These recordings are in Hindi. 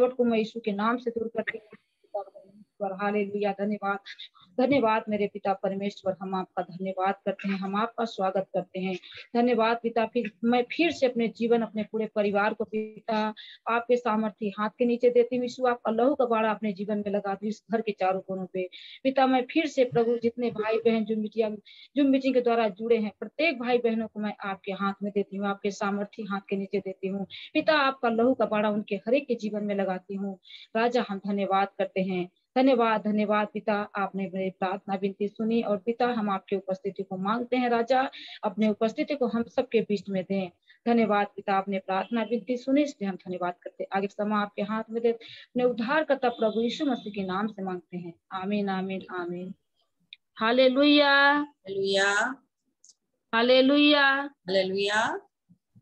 को मैं यीशु के नाम से दूर करती हूँ। हालेलुया। धन्यवाद, धन्यवाद मेरे पिता परमेश्वर, हम आपका धन्यवाद करते हैं, हम आपका स्वागत करते हैं। धन्यवाद पिता, मैं फिर से अपने जीवन, अपने पूरे परिवार को पिता आपके सामर्थ्य हाथ के नीचे देती हूँ। यीशु आपका लहू का बाड़ा अपने जीवन में लगा दूं इस घर के चारों कोनों पे पिता। मैं फिर से प्रभु जितने भाई बहन जो मीटिंग के द्वारा जुड़े हैं, प्रत्येक भाई बहनों को मैं आपके हाथ में देती हूँ, आपके सामर्थ्य हाथ के नीचे देती हूँ पिता। आपका लहू का बाड़ा उनके हर एक के जीवन में लगाती हूँ। राजा हम धन्यवाद करते हैं, धन्यवाद धन्यवाद पिता, आपने मेरी प्रार्थना विनती सुनी और पिता हम आपकी उपस्थिति को मांगते हैं। राजा अपने उपस्थिति को हम सबके बीच में दें। धन्यवाद पिता, आपने प्रार्थना विनती सुनी इसलिए हम धन्यवाद करते हैं। आगे समय आपके हाथ में दे, अपने उद्धार करता प्रभु यीशु मसीह के नाम से मांगते हैं। आमीन आमीन आमीन। हालेलुया हालेलुया हालेलुया हालेलुया।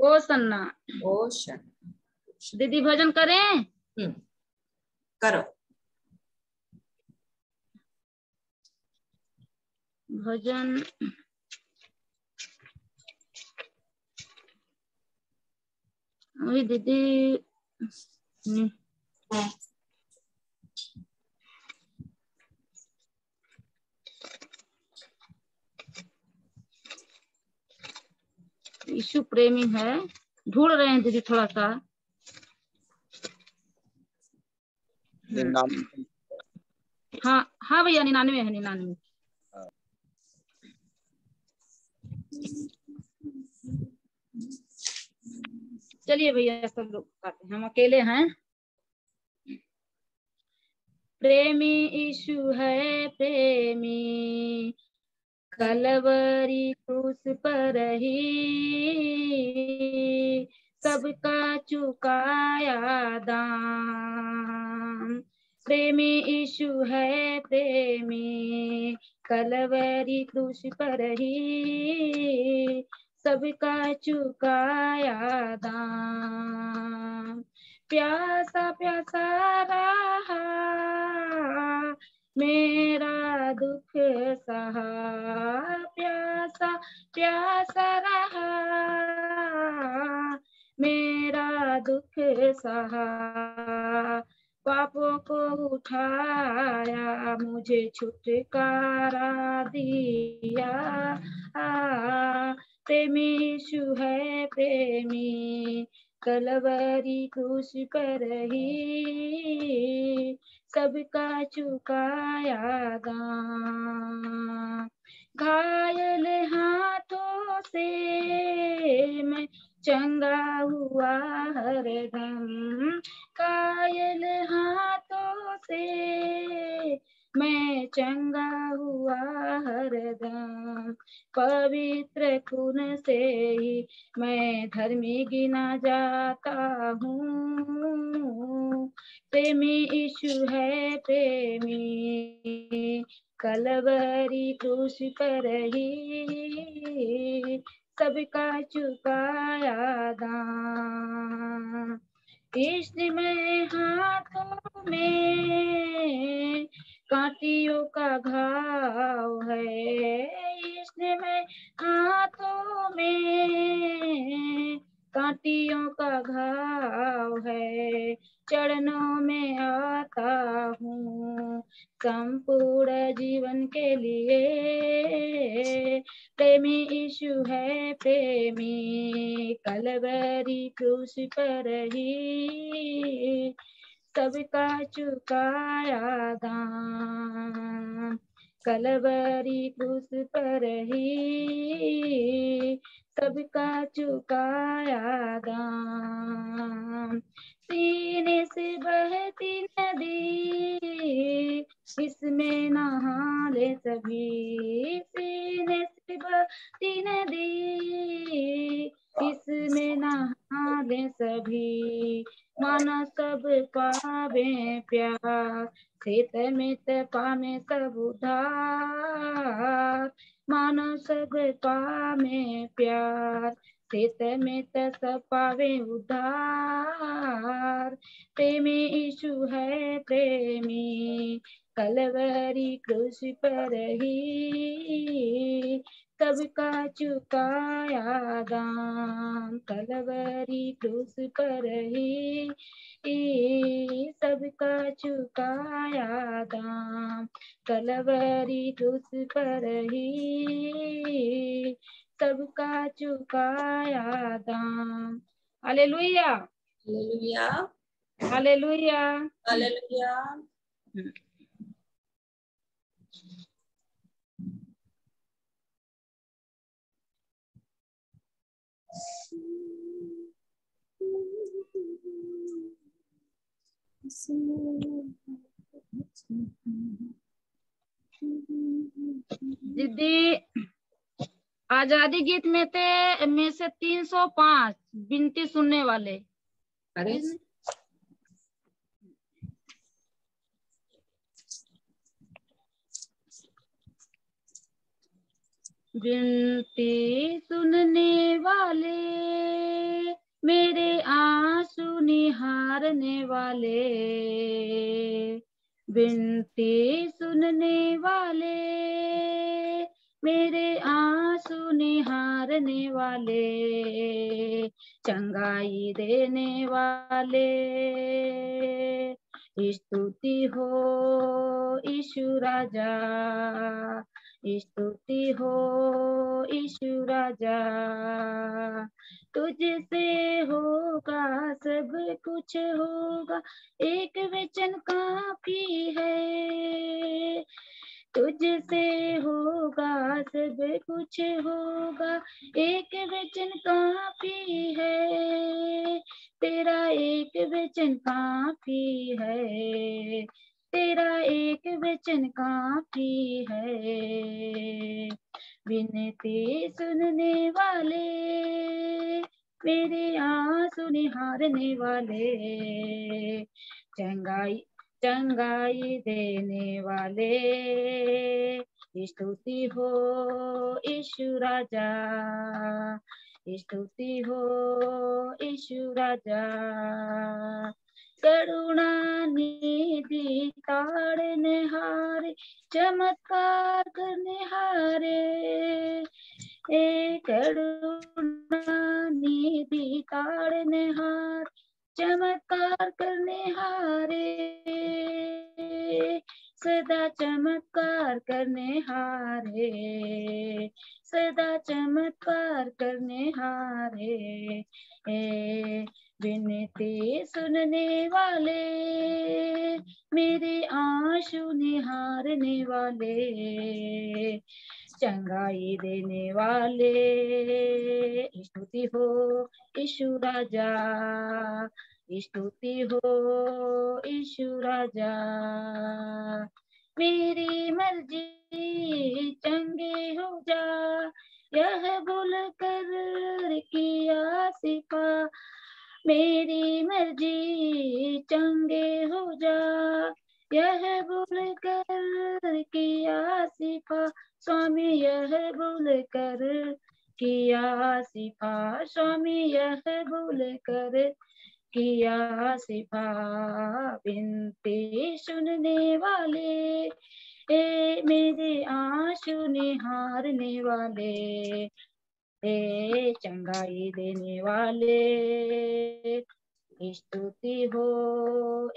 ओ सन्ना ओ शन दीदी भजन करें? करो भजन। वही दीदी यीशु प्रेमी है, ढूंढ रहे हैं दीदी थोड़ा सा। हाँ हाँ भैया, 99 है, 99। चलिए भैया सब लोग गाते हैं, हम अकेले हैं। प्रेमी यीशु है प्रेमी, कलवरी क्रूस पर ही सबका चुकाया दाम। प्रेमी यीशु है प्रेमी, कलवरी क्रूस पर ही सबका चुकाया दाम। प्यासा प्यासा रहा मेरा दुख सहा, प्यासा प्यासा रहा मेरा दुख सहा, पापों को उठाया मुझे छुटकारा दिया। प्रेमी यीशु है प्रेमी, कलवरी क्रूस पर ही सबका चुकाया दाम। घायल हाथों से मैं चंगा हुआ हरदम, घायल हाथों से मैं चंगा हुआ हरदम। पवित्र खून से ही मैं धर्मी गिना जाता हूँ। प्रेमी यीशु है प्रेमी, कलवरी क्रूस पर ही सबका चुकाया दाम। कृष्ण में हाथों में कांटियों का घाव है, कृष्ण में हाथों में कांटियों का घाव है। चरणों में आता हूँ संपूर्ण जीवन के लिए। प्रेमी यीशु है प्रेमी, कलवरी क्रूस पर ही सबका चुकाया दाम। कलवरी क्रूस पर ही सबका चुकाया दाम। सीने से बहती नदी इसमें नहा ले सभी, सीने से बहती नदी इसमें नहा ले सभी। माना सब पावे प्यार, खेत में पावे सब उधार। माना सब पावे प्यार, खेत में सब पावे उधार। प्रेमी यीशु है प्रेमी, कलवरी क्रूस पर ही सबका चुकाया दाम। कलवरी क्रूस पर ही सबका चुकाया दाम, कलवरी क्रूस पर ही सबका चुकाया दाम। हालेलुया, हालेलुया, हालेलुया। हालेलुया। दीदी आजादी गीत में से 305 विनती सुनने वाले। अरे विनती सुनने वाले, मेरे आंसू निहारने वाले, विनती सुनने वाले, मेरे आंसू निहारने वाले, चंगाई देने वाले, स्तुति हो यीशु राजा, स्तुति हो यीशु राजा, तुझसे होगा सब कुछ होगा, एक वचन काफी है, तुझसे होगा सब कुछ होगा, एक वचन काफी है, तेरा एक वचन काफी है, तेरा एक वचन काफी है। विनती सुनने वाले, मेरे आंसू निहारने वाले, चंगाई देने वाले, स्तुति हो यीशु राजा, स्तुति हो यीशु राजा, करुणा निधि ताड़ने हारे, चमत्कार करने हारे, करुणा निधि ताड़ने हारे, चमत्कार करने हारे, सदा चमत्कार करने हारे, सदा चमत्कार करने हारे, विनती सुनने वाले, मेरे आंसू निहारने वाले, चंगाई देने वाले, स्तुति हो यीशु राजा, स्तुति हो यीशु राजा, मेरी मर्जी चंगे हो जा, यह बोल कर किया सिफा, मेरी मर्जी चंगे हो जा, यह बोल कर किया सिफा, स्वामी यह बोल कर किया सिफा, स्वामी यह बोल कर किया सिफा, विनती सुनने वाले, मेरे आंसू निहारने वाले, चंगाई देने वाले, स्तुति हो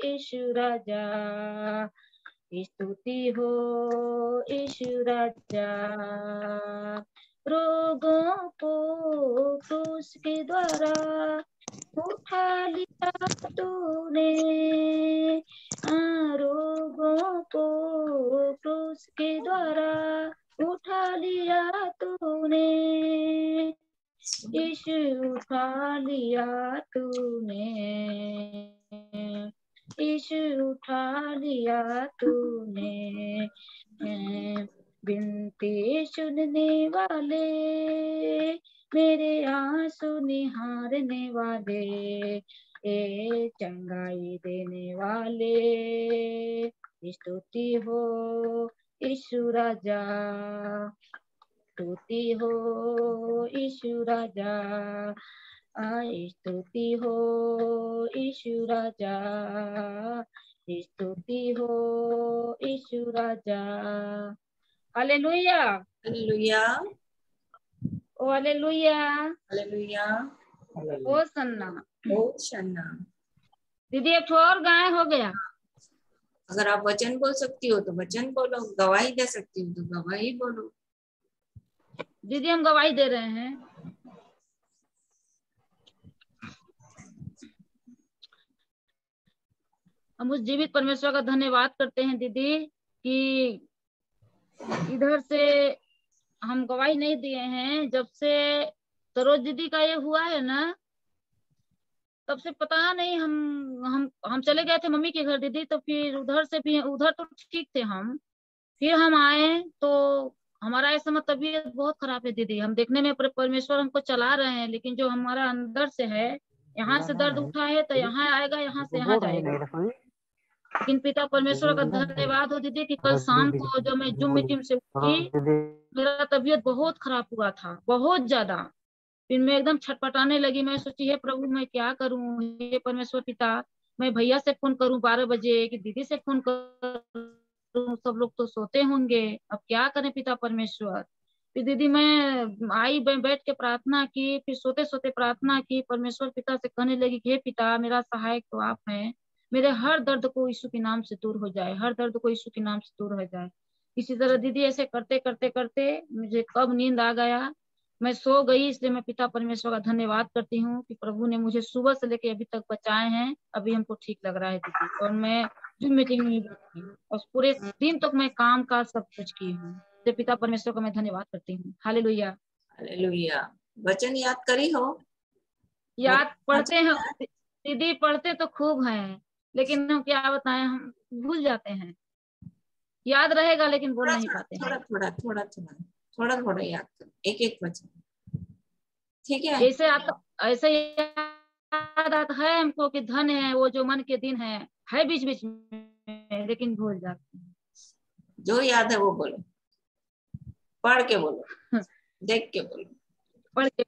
यीशु राजा, स्तुति हो यीशु राजा, रोगों को क्रूस के द्वारा उठा लिया तूने, रोगों को क्रूस के द्वारा उठा लिया तूने, यीशु उठा लिया तूने, यीशु उठा लिया तूने, विनती सुनने वाले, मेरे आंसू निहारने वाले, चंगाई देने वाले, स्तुति हो यीशु राजा, स्तुति हो यीशु राजा, स्तुति हो यीशु राजा, स्तुति हो यीशु राजा। हालेलुया, हालेलुया, ओ हालेलुया, हालेलुया, ओ सन्ना। ओ शन्ना। दीदी एक ठो और गाय हो गया। अगर आप वचन बोल सकती हो तो वचन बोलो, गवाही दे सकती हो तो गवाही बोलो। दीदी हम गवाही दे रहे हैं। हम उस जीवित परमेश्वर का धन्यवाद करते हैं दीदी कि इधर से हम गवाही नहीं दिए हैं। जब से सरोज दीदी का ये हुआ है ना, तब से पता नहीं हम चले गए थे मम्मी के घर दीदी, तो फिर उधर से भी, उधर तो ठीक थे हम, फिर हम आए तो हमारा इस समय तबीयत बहुत खराब है दीदी। हम देखने में परमेश्वर हमको चला रहे हैं, लेकिन जो हमारा अंदर से है, यहाँ से दर्द उठा है तो यहाँ आएगा, यहाँ से यहाँ जाएगा। लेकिन पिता परमेश्वर का धन्यवाद हो दीदी कि कल शाम को जब मैं जूम मीटिंग से उठी, मेरा तबीयत बहुत खराब हुआ था, बहुत ज्यादा। फिर मैं एकदम छटपटाने लगी। मैं सोची हे प्रभु मैं क्या करूं, हे परमेश्वर पिता, मैं भैया से फोन करूं 12 बजे कि दीदी से फोन करूं, सब लोग तो सोते होंगे, अब क्या करें पिता परमेश्वर। फिर दीदी मैं आई, बैठ के प्रार्थना की, फिर सोते सोते प्रार्थना की, परमेश्वर पिता से कहने लगी कि हे पिता मेरा सहायक तो आप हैं, मेरे हर दर्द को यीशु के नाम से दूर हो जाए, हर दर्द को यीशु के नाम से दूर हो जाए। इसी तरह दीदी ऐसे करते करते करते मुझे कब नींद आ गया, मैं सो गई। इसलिए मैं पिता परमेश्वर का धन्यवाद करती हूँ कि प्रभु ने मुझे सुबह से लेकर अभी तक बचाए हैं। अभी हमको ठीक लग रहा है दीदी, और मैं जूम मीटिंग में बैठी और पूरे दिन तक मैं काम काज सब कुछ की हूँ। इसलिए पिता परमेश्वर का मैं धन्यवाद करती हूँ। हालेलुया। हालेलुया। वचन याद करी हो? याद पढ़ते हैं वचन दीदी, पढ़ते तो खूब हैं, लेकिन हम क्या बताएं, हम भूल जाते हैं। याद रहेगा लेकिन बोल थोड़ा नहीं थोड़ा पाते हैं। थोड़ा थोड़ा थोड़ा थोड़ा थोड़ा थोड़ा याद करो, एक एक वचन, ठीक है? जैसे आता ऐसे याद आता है हमको कि धन है वो जो मन के दिन है बीच बीच में, लेकिन भूल जाते जो याद है वो बोलो, पढ़ के बोलो, हैं। देख के बोलो। पढ़ के,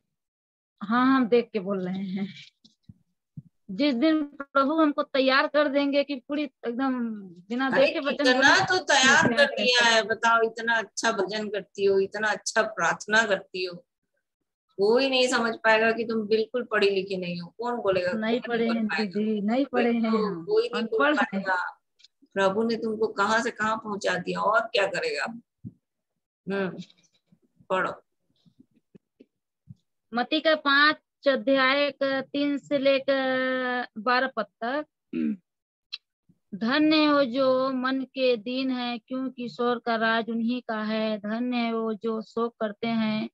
हाँ हम देख के बोल रहे हैं। जिस दिन प्रभु हमको तैयार कर देंगे कि पूरी एकदम बिना अरे देखे वचन कितना बोले, तो मैं तैयार क्या कर कह दिया सकती। है, बताओ, इतना अच्छा भजन करती हो, इतना अच्छा प्रार्थना करती हो, कोई नहीं समझ पाएगा कि तुम बिल्कुल पढ़ी लिखी नहीं हो। कौन बोलेगा? नहीं कोई नहीं पढ़े बोल हैं पाएगा। दीदी, नहीं वही पढ़े हैं तो, हम, कोई नहीं बोल अनपढ़ हैं। पाएगा। प्रभु ने तुमको कहाँ से कहाँ पहुंचा दिया, और क्या करेगा। पढ़ो। मत्ती का 5 अध्याय का 3 से लेकर 12 पद तक। धन्य हो जो मन के दीन है, क्योंकि स्वर्ग का राज उन्हीं का है। धन्य है वो जो शोक करते हैं,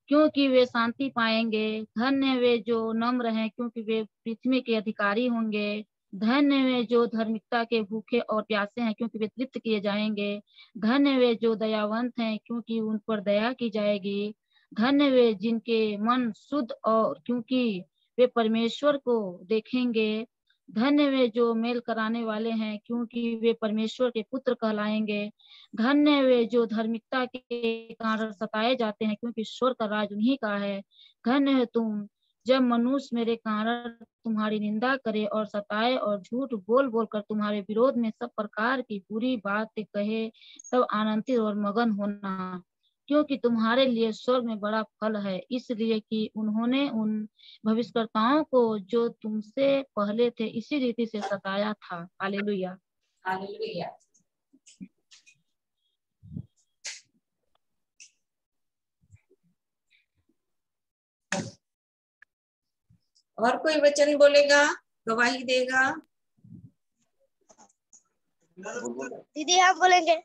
क्योंकि वे शांति पाएंगे। धन्य है वे जो नम्र हैं, क्योंकि वे पृथ्वी के अधिकारी होंगे। धन्य है वे जो धार्मिकता के भूखे और प्यासे हैं, क्योंकि वे तृप्त किए जाएंगे। धन्य है वे जो दयावंत हैं, क्योंकि उन पर दया की जाएगी। धन्य है वे जिनके मन शुद्ध, और क्योंकि वे परमेश्वर को देखेंगे। धन्य वे जो मेल कराने वाले हैं, क्योंकि वे परमेश्वर के पुत्र कहलाएंगे। धन्य वे जो धार्मिकता के कारण सताए जाते हैं, क्योंकि ईश्वर का राज उन्हीं का है। धन्य है तुम जब मनुष्य मेरे कारण तुम्हारी निंदा करे और सताए और झूठ बोल बोल कर तुम्हारे विरोध में सब प्रकार की बुरी बातें कहे, तब आनंदित और मगन होना, क्योंकि तुम्हारे लिए स्वर्ग में बड़ा फल है। इसलिए कि उन्होंने उन भविष्यवक्ताओं को जो तुमसे पहले थे इसी रीति से सताया था। हालेलुया। हालेलुया। और कोई वचन बोलेगा, गवाही देगा? दीदी हम बोलेंगे।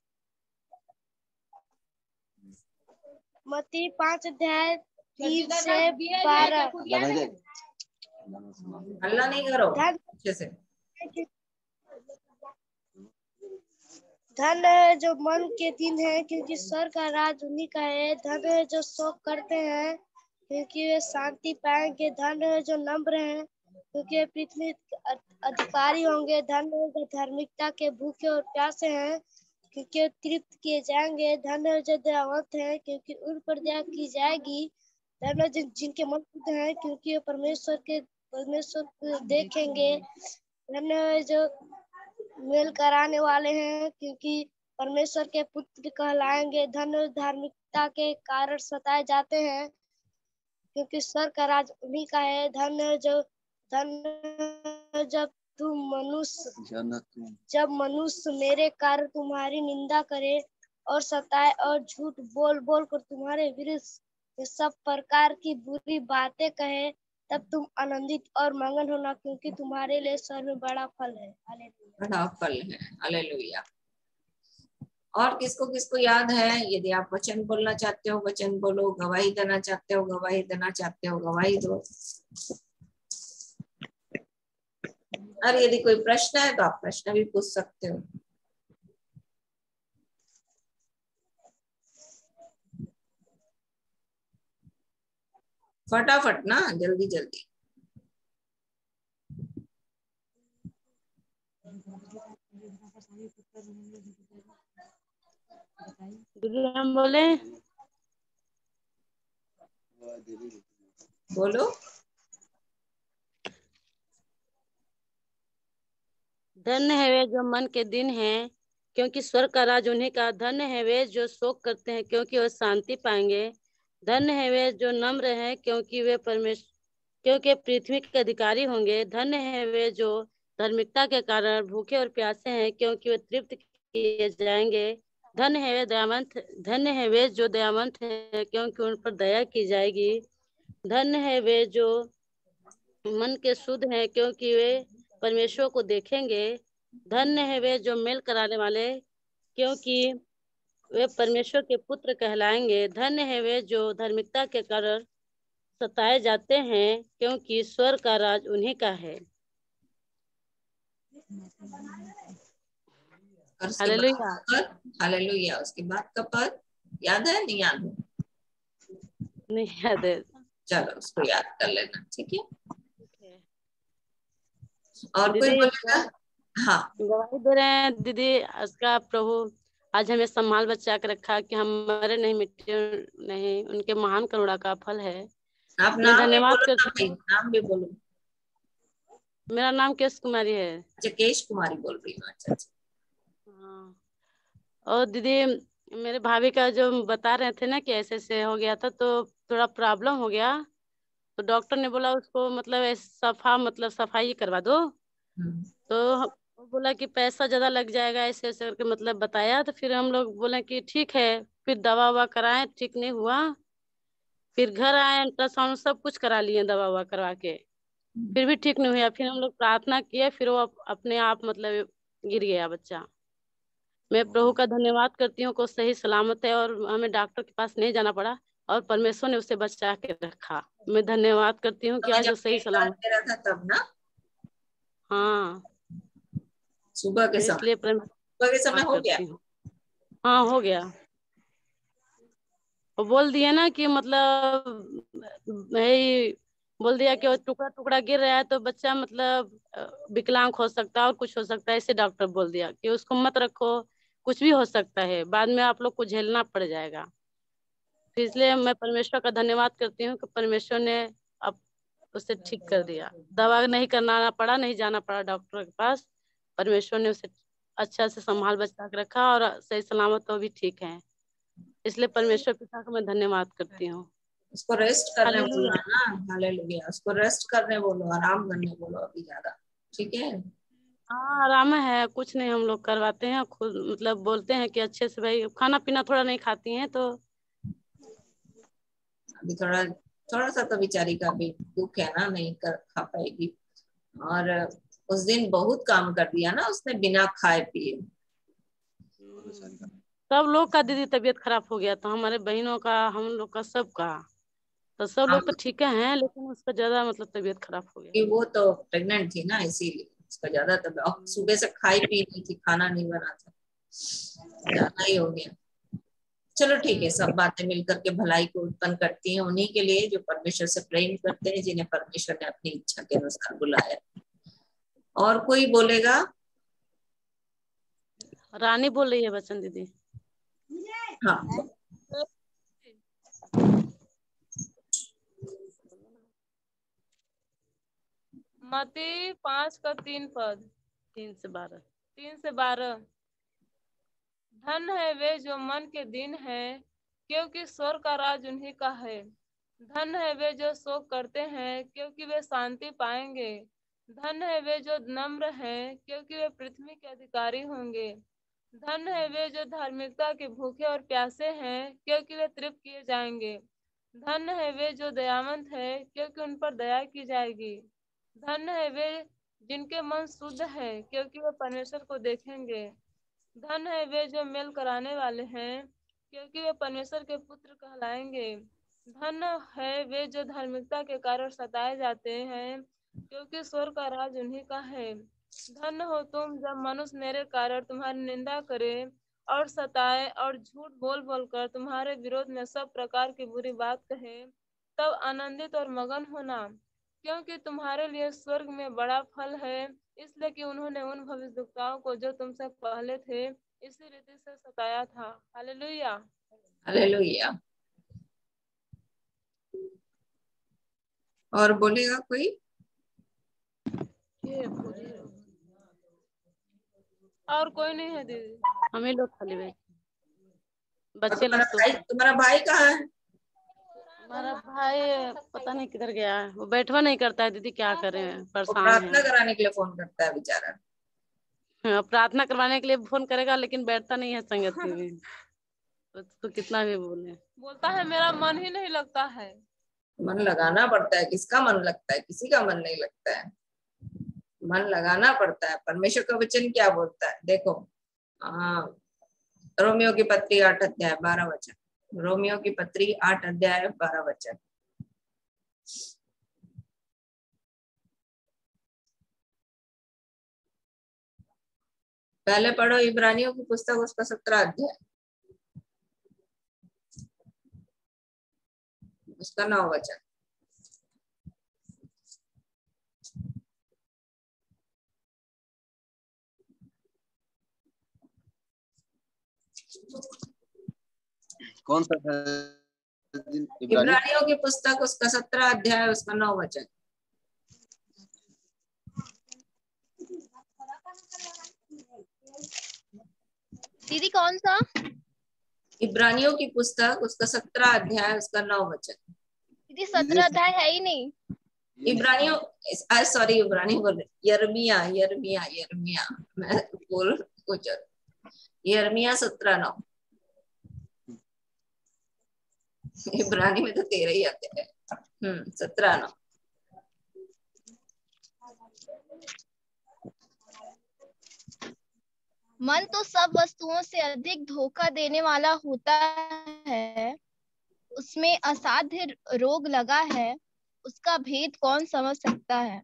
मत्ती 5 अध्याय 3 से 12। हल्ला नहीं करो, अच्छे से। धन है जो मन के दिन है, क्योंकि स्वर्ग का राज उन्हीं का है। धन है जो शोक करते हैं, क्योंकि वे शांति पाएंगे। धन है जो नम्र हैं, क्योंकि वे पृथ्वी के अधिकारी होंगे। धन है जो धार्मिकता के भूखे और प्यासे हैं, क्योंकि वे तृप्त किए जाएंगे। धन है जो दयावंत हैं, क्योंकि उन पर दया की जाएगी। धन है जिनके मन शुद्ध हैं, क्योंकि वे परमेश्वर को देखेंगे। धन है जो मेल कराने वाले हैं, क्योंकि परमेश्वर के पुत्र कहलाएंगे। धन्य धार्मिकता के कारण सताए जाते हैं, क्योंकि स्वर्ग का राज उन्हीं का है। धन्य जब जब मनुष्य मेरे कारण तुम्हारी निंदा करे और सताए और झूठ बोल बोल कर तुम्हारे विरुद्ध सब प्रकार की बुरी बातें कहे, तब तुम आनंदित और मगन होना, क्योंकि तुम्हारे लिए स्वर्ग में बड़ा फल है। हालेलुया। बड़ा फल है। हालेलुया। और किसको किसको याद है? यदि आप वचन बोलना चाहते हो वचन बोलो, गवाही देना चाहते हो गवाही देना चाहते हो गवाही दो। और यदि कोई प्रश्न है तो आप प्रश्न भी पूछ सकते हो। फटाफट ना, जल्दी जल्दी। दीदी हम बोले, बोलो। धन्य है वे जो मन के दिन हैं, क्योंकि स्वर्ग का राज उन्हीं का। धन्य है वे जो शोक करते हैं, क्योंकि वे शांति पाएंगे। धन्य है वे जो नम्र हैं, क्योंकि वे पृथ्वी के अधिकारी होंगे। धन्य है वे जो धार्मिकता के कारण भूखे और प्यासे हैं, क्योंकि वे तृप्त किए जाएंगे। धन्य है वे जो दयावंत हैं, क्योंकि उन पर दया की जाएगी। धन्य है वे जो मन के शुद्ध हैं, क्योंकि वे परमेश्वर को देखेंगे। धन्य है वे जो मेल कराने वाले, क्योंकि वे परमेश्वर के पुत्र कहलाएंगे। धन्य है वे जो धार्मिकता के कारण सताए जाते हैं, क्योंकि स्वर्ग का राज उन्हीं का है। और उसके बाद हालेलुया। का पद, हालेलुया, उसके बाद का पद याद है? नहीं याद है? नहीं याद है। चलो उसको याद कर लेना, ठीक है। और कोई दीदी बोलेगा? हाँ, गवाही दे रहे हैं दीदी, उसका प्रभु आज हमें संभाल बचा के रखा कि हम मरे नहीं मिट्टी नहीं, उनके महान करुणा का फल है। आप मैं नाम भी धन्यवाद बोलो ना करती भाई, हूँ। नाम भी बोलो। मेरा नाम केश कुमारी है। अच्छा, केश कुमारी बोल रही हूँ। अच्छा अच्छा। हाँ। और दीदी मेरे भाभी का जो बता रहे थे ना कि ऐसे ऐसे हो गया था, तो थोड़ा प्रॉब्लम हो गया, तो डॉक्टर ने बोला उसको मतलब सफाई करवा दो। तो वो बोला कि पैसा ज्यादा लग जाएगा, ऐसे ऐसे करके मतलब बताया। तो फिर हम लोग बोले कि ठीक है। फिर दवा ववा कराए, ठीक नहीं हुआ। फिर घर आए, अल्ट्रासाउंड सब कुछ करा लिए दवा ववा करवा के, फिर भी ठीक नहीं हुआ। फिर हम लोग प्रार्थना किए, फिर वो अपने आप मतलब गिर गया बच्चा। मैं प्रभु का धन्यवाद करती हूँ को सही सलामत है और हमें डॉक्टर के पास नहीं जाना पड़ा और परमेश्वर ने उसे बचा के रखा। मैं धन्यवाद करती हूँ कि अभी आज जब वो सही पेट दर्द सलामत। दे रहा था तब ना, हाँ, सुबह के मैं समय, इसलिए सुबह के समय धन्यवाद हो गया। करती हूँ। हाँ हो गया। वो बोल दिया ना कि मतलब यही बोल दिया कि वो टुकड़ा टुकड़ा गिर रहा है तो बच्चा मतलब विकलांग हो सकता है और कुछ हो सकता है। ऐसे डॉक्टर बोल दिया कि उसको मत रखो, कुछ भी हो सकता है, बाद में आप लोग को झेलना पड़ जाएगा। तो इसलिए मैं परमेश्वर का धन्यवाद करती हूँ कि परमेश्वर ने अब उसे ठीक कर दिया। दवा नहीं करना पड़ा, नहीं जाना पड़ा डॉक्टर के पास। परमेश्वर ने उसे अच्छा से संभाल बचा के रखा और सही सलामत तो भी ठीक है। इसलिए परमेश्वर पिता का मैं धन्यवाद करती हूँ। उसको रेस्ट करने हालेलुया। बोलना ना। हालेलुया, उसको रेस्ट करने बोलो, आराम करने बोलो अभी ज्यादा, ठीक है। हाँ आराम है, कुछ नहीं हम लोग करवाते हैं खुद, मतलब बोलते हैं कि अच्छे से भाई खाना पीना थोड़ा नहीं खाती हैं तो। अभी थोड़ा थोड़ा सा तो बेचारी का भी दुख है ना, नहीं कर खा पाएगी। और उस दिन बहुत काम कर दिया ना उसने बिना खाए पिए। सब लोग का दीदी तबीयत खराब हो गया था, हमारे बहनों का, हम लोग का, सबका। तो सब हम लोग तो ठीक है, लेकिन उसका ज्यादा मतलब तबीयत खराब हो गया। कि वो तो प्रेग्नेंट थी ना, इसीलिए उसका ज्यादा तबीयत, सुबह से खाई पी नहीं थी, खाना नहीं बना था, ज्यादा ही हो गया। चलो ठीक है, सब बातें मिलकर के भलाई को उत्पन्न करती हैं उन्हीं के लिए जो परमेश्वर से प्रेम करते हैं, जिन्हें परमेश्वर ने अपनी इच्छा के अनुसार बुलाया। और कोई बोलेगा? रानी बोल रही है बच्चन दीदी। हाँ, मत्ती 5:3 3 से 12। धन है वे जो मन के दिन है, क्योंकि स्वर्ग का राज उन्हीं का है। धन है वे जो शोक करते हैं, क्योंकि वे शांति पाएंगे। धन्य है वे जो नम्र हैं, क्योंकि वे पृथ्वी के अधिकारी होंगे। धन्य है वे जो धार्मिकता के भूखे और प्यासे हैं, क्योंकि वे तृप्त किए जाएंगे। धन्य है वे जो दयावंत है, क्योंकि उन पर दया की जाएगी। धन्य है वे जिनके मन शुद्ध है, क्योंकि वे परमेश्वर को देखेंगे। धन्य है वे जो मेल कराने वाले हैं, क्योंकि वे परमेश्वर के पुत्र कहलाएंगे। धन्य है वे जो धार्मिकता के कारण सताए जाते हैं, क्योंकि स्वर्ग का राज उन्हीं का है। धन्य हो तुम जब मनुष्य मेरे कारण तुम्हारी निंदा करे और सताए और झूठ बोल बोल कर तुम्हारे विरोध में सब प्रकार की बुरी बात कहे, तब आनंदित और मगन होना, क्योंकि तुम्हारे लिए स्वर्ग में बड़ा फल है, इसलिए कि उन्होंने उन भविष्यद्वक्ताओं को जो तुमसे पहले थे इसी रीति से सताया था। हालेलुया। हालेलुया। और बोलेगा कोई? और कोई नहीं है दीदी? हमें लोग खाली बैठ और बच्चे लोग तो तुम्हारा भाई कहाँ है? हमारा भाई पता नहीं किधर गया है, वो बैठवा नहीं करता है दीदी, क्या करें, वो परेशान प्रार्थना है। कराने के लिए फोन करता है बेचारा। हाँ, प्रार्थना करवाने के लिए फोन करेगा लेकिन बैठता नहीं है संगति में। तो कितना भी बोले, बोलता है मेरा मन ही नहीं लगता है। मन लगाना पड़ता है। किसका मन लगता है? किसी का मन नहीं लगता है। मन लगाना पड़ता है। परमेश्वर का वचन क्या बोलता है देखो, रोमियो की पत्री 8 अध्याय 12 वचन। रोमियो की पत्री 8 अध्याय 12 वचन। पहले पढ़ो इब्रानियों की पुस्तक उसका 17 अध्याय उसका 9 वचन। कौन सा है? इब्रानियों की पुस्तक उसका 17 अध्याय उसका 9 वचन। दीदी कौन सा? इब्रानियों की पुस्तक उसका 17 अध्याय उसका 9 वचन। दीदी 17 अध्याय है ही नहीं। इब्रानियों, सॉरी इब्रानियों बोल रहे, यर्मिया यर्मिया यर्मिया, मैं बोल कुछ यर्मिया 17:9। इब्रानी में तो 13 ही आते हैं। 17:9। मन तो सब वस्तुओं से अधिक धोखा देने वाला होता है, उसमें असाध्य रोग लगा है, उसका भेद कौन समझ सकता है।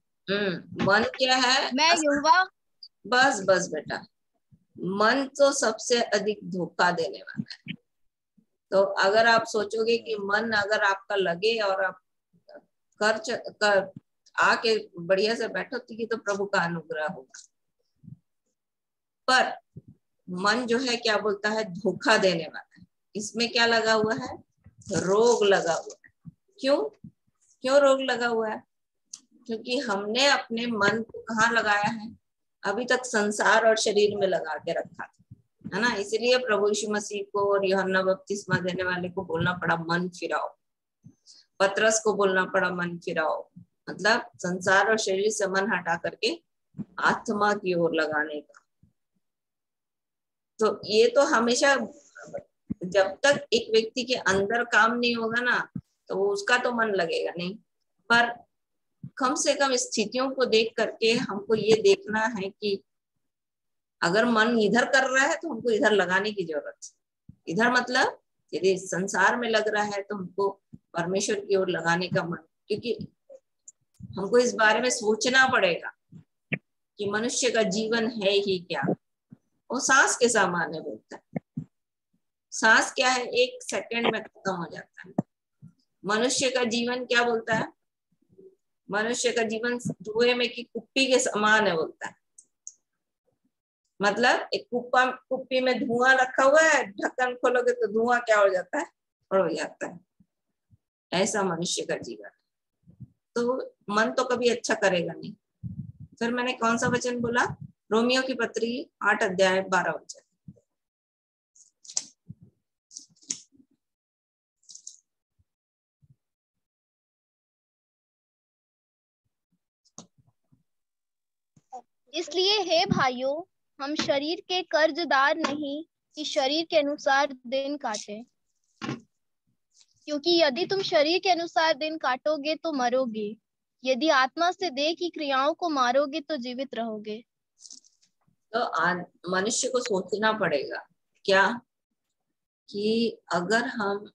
मन क्या है? मैं यहोवा। बस बस बेटा, मन तो सबसे अधिक धोखा देने वाला है। तो अगर आप सोचोगे कि मन अगर आपका लगे और आप कर आके बढ़िया से बैठो तो ये तो प्रभु का अनुग्रह होगा। पर मन जो है क्या बोलता है? धोखा देने वाला है। इसमें क्या लगा हुआ है? रोग लगा हुआ है। क्यों रोग लगा हुआ है? क्योंकि हमने अपने मन को कहाँ लगाया है? अभी तक संसार और शरीर में लगा के रखा था, है ना। इसलिए प्रभु यीशु मसीह को और यूहन्ना बपतिस्मा देने वाले को बोलना पड़ा मन फिराओ। पतरस को बोलना पड़ा मन फिराओ। मतलब संसार और शरीर से मन हटा करके आत्मा की ओर लगाने का। तो ये तो हमेशा, जब तक एक व्यक्ति के अंदर काम नहीं होगा ना, तो उसका तो मन लगेगा नहीं। पर कम से कम स्थितियों को देख करके हमको ये देखना है कि अगर मन इधर कर रहा है तो हमको इधर लगाने की जरूरत है। इधर मतलब यदि संसार में लग रहा है तो हमको परमेश्वर की ओर लगाने का मन, क्योंकि हमको इस बारे में सोचना पड़ेगा कि मनुष्य का जीवन है ही क्या। वो सांस के समान है बोलता है। सांस क्या है? 1 सेकंड में खत्म हो जाता है। मनुष्य का जीवन क्या बोलता है? मनुष्य का जीवन धुएं में की कुप्पी के समान है बोलता है। मतलब एक कुप्पी में धुआं रखा हुआ है, ढक्कन खोलोगे तो धुआं क्या हो जाता है? और हो जाता है। ऐसा मनुष्य का जीवन। तो मन तो कभी अच्छा करेगा नहीं। फिर मैंने कौन सा वचन बोला? रोमियो की पत्री 8 अध्याय 12 वचन। इसलिए हे भाइयों, हम शरीर के कर्जदार नहीं कि शरीर के अनुसार दिन काटे, क्योंकि यदि तुम शरीर के अनुसार दिन काटोगे तो मरोगे, यदि आत्मा से देह की क्रियाओं को मारोगे तो जीवित रहोगे। तो मनुष्य को सोचना पड़ेगा क्या कि अगर हम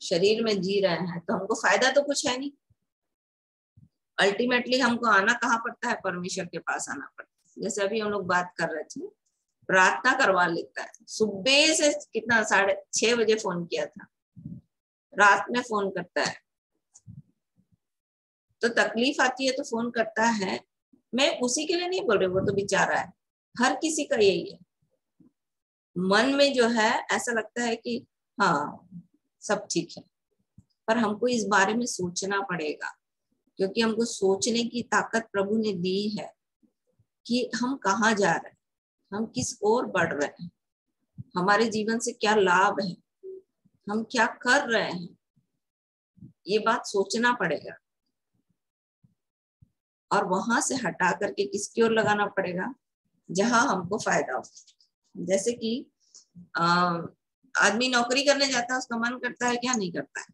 शरीर में जी रहे हैं तो हमको फायदा तो कुछ है नहीं। अल्टीमेटली हमको आना कहाँ पड़ता है? परमेश्वर के पास आना पड़ता है। जैसे अभी हम लोग बात कर रहे थे, प्रार्थना करवा लेता है, सुबह से कितना 6:30 बजे फोन किया था, रात में फोन करता है, तो तकलीफ आती है तो फोन करता है। मैं उसी के लिए नहीं बोल रही, वो तो बेचारा है, हर किसी का यही है। मन में जो है ऐसा लगता है कि हाँ सब ठीक है, पर हमको इस बारे में सोचना पड़ेगा, क्योंकि हमको सोचने की ताकत प्रभु ने दी है कि हम कहाँ जा रहे हैं, हम किस ओर बढ़ रहे हैं, हमारे जीवन से क्या लाभ है, हम क्या कर रहे हैं, ये बात सोचना पड़ेगा। और वहां से हटा करके किसकी ओर लगाना पड़ेगा? जहां हमको फायदा हो। जैसे कि आदमी नौकरी करने जाता है, उसका मन करता है क्या? नहीं करता है।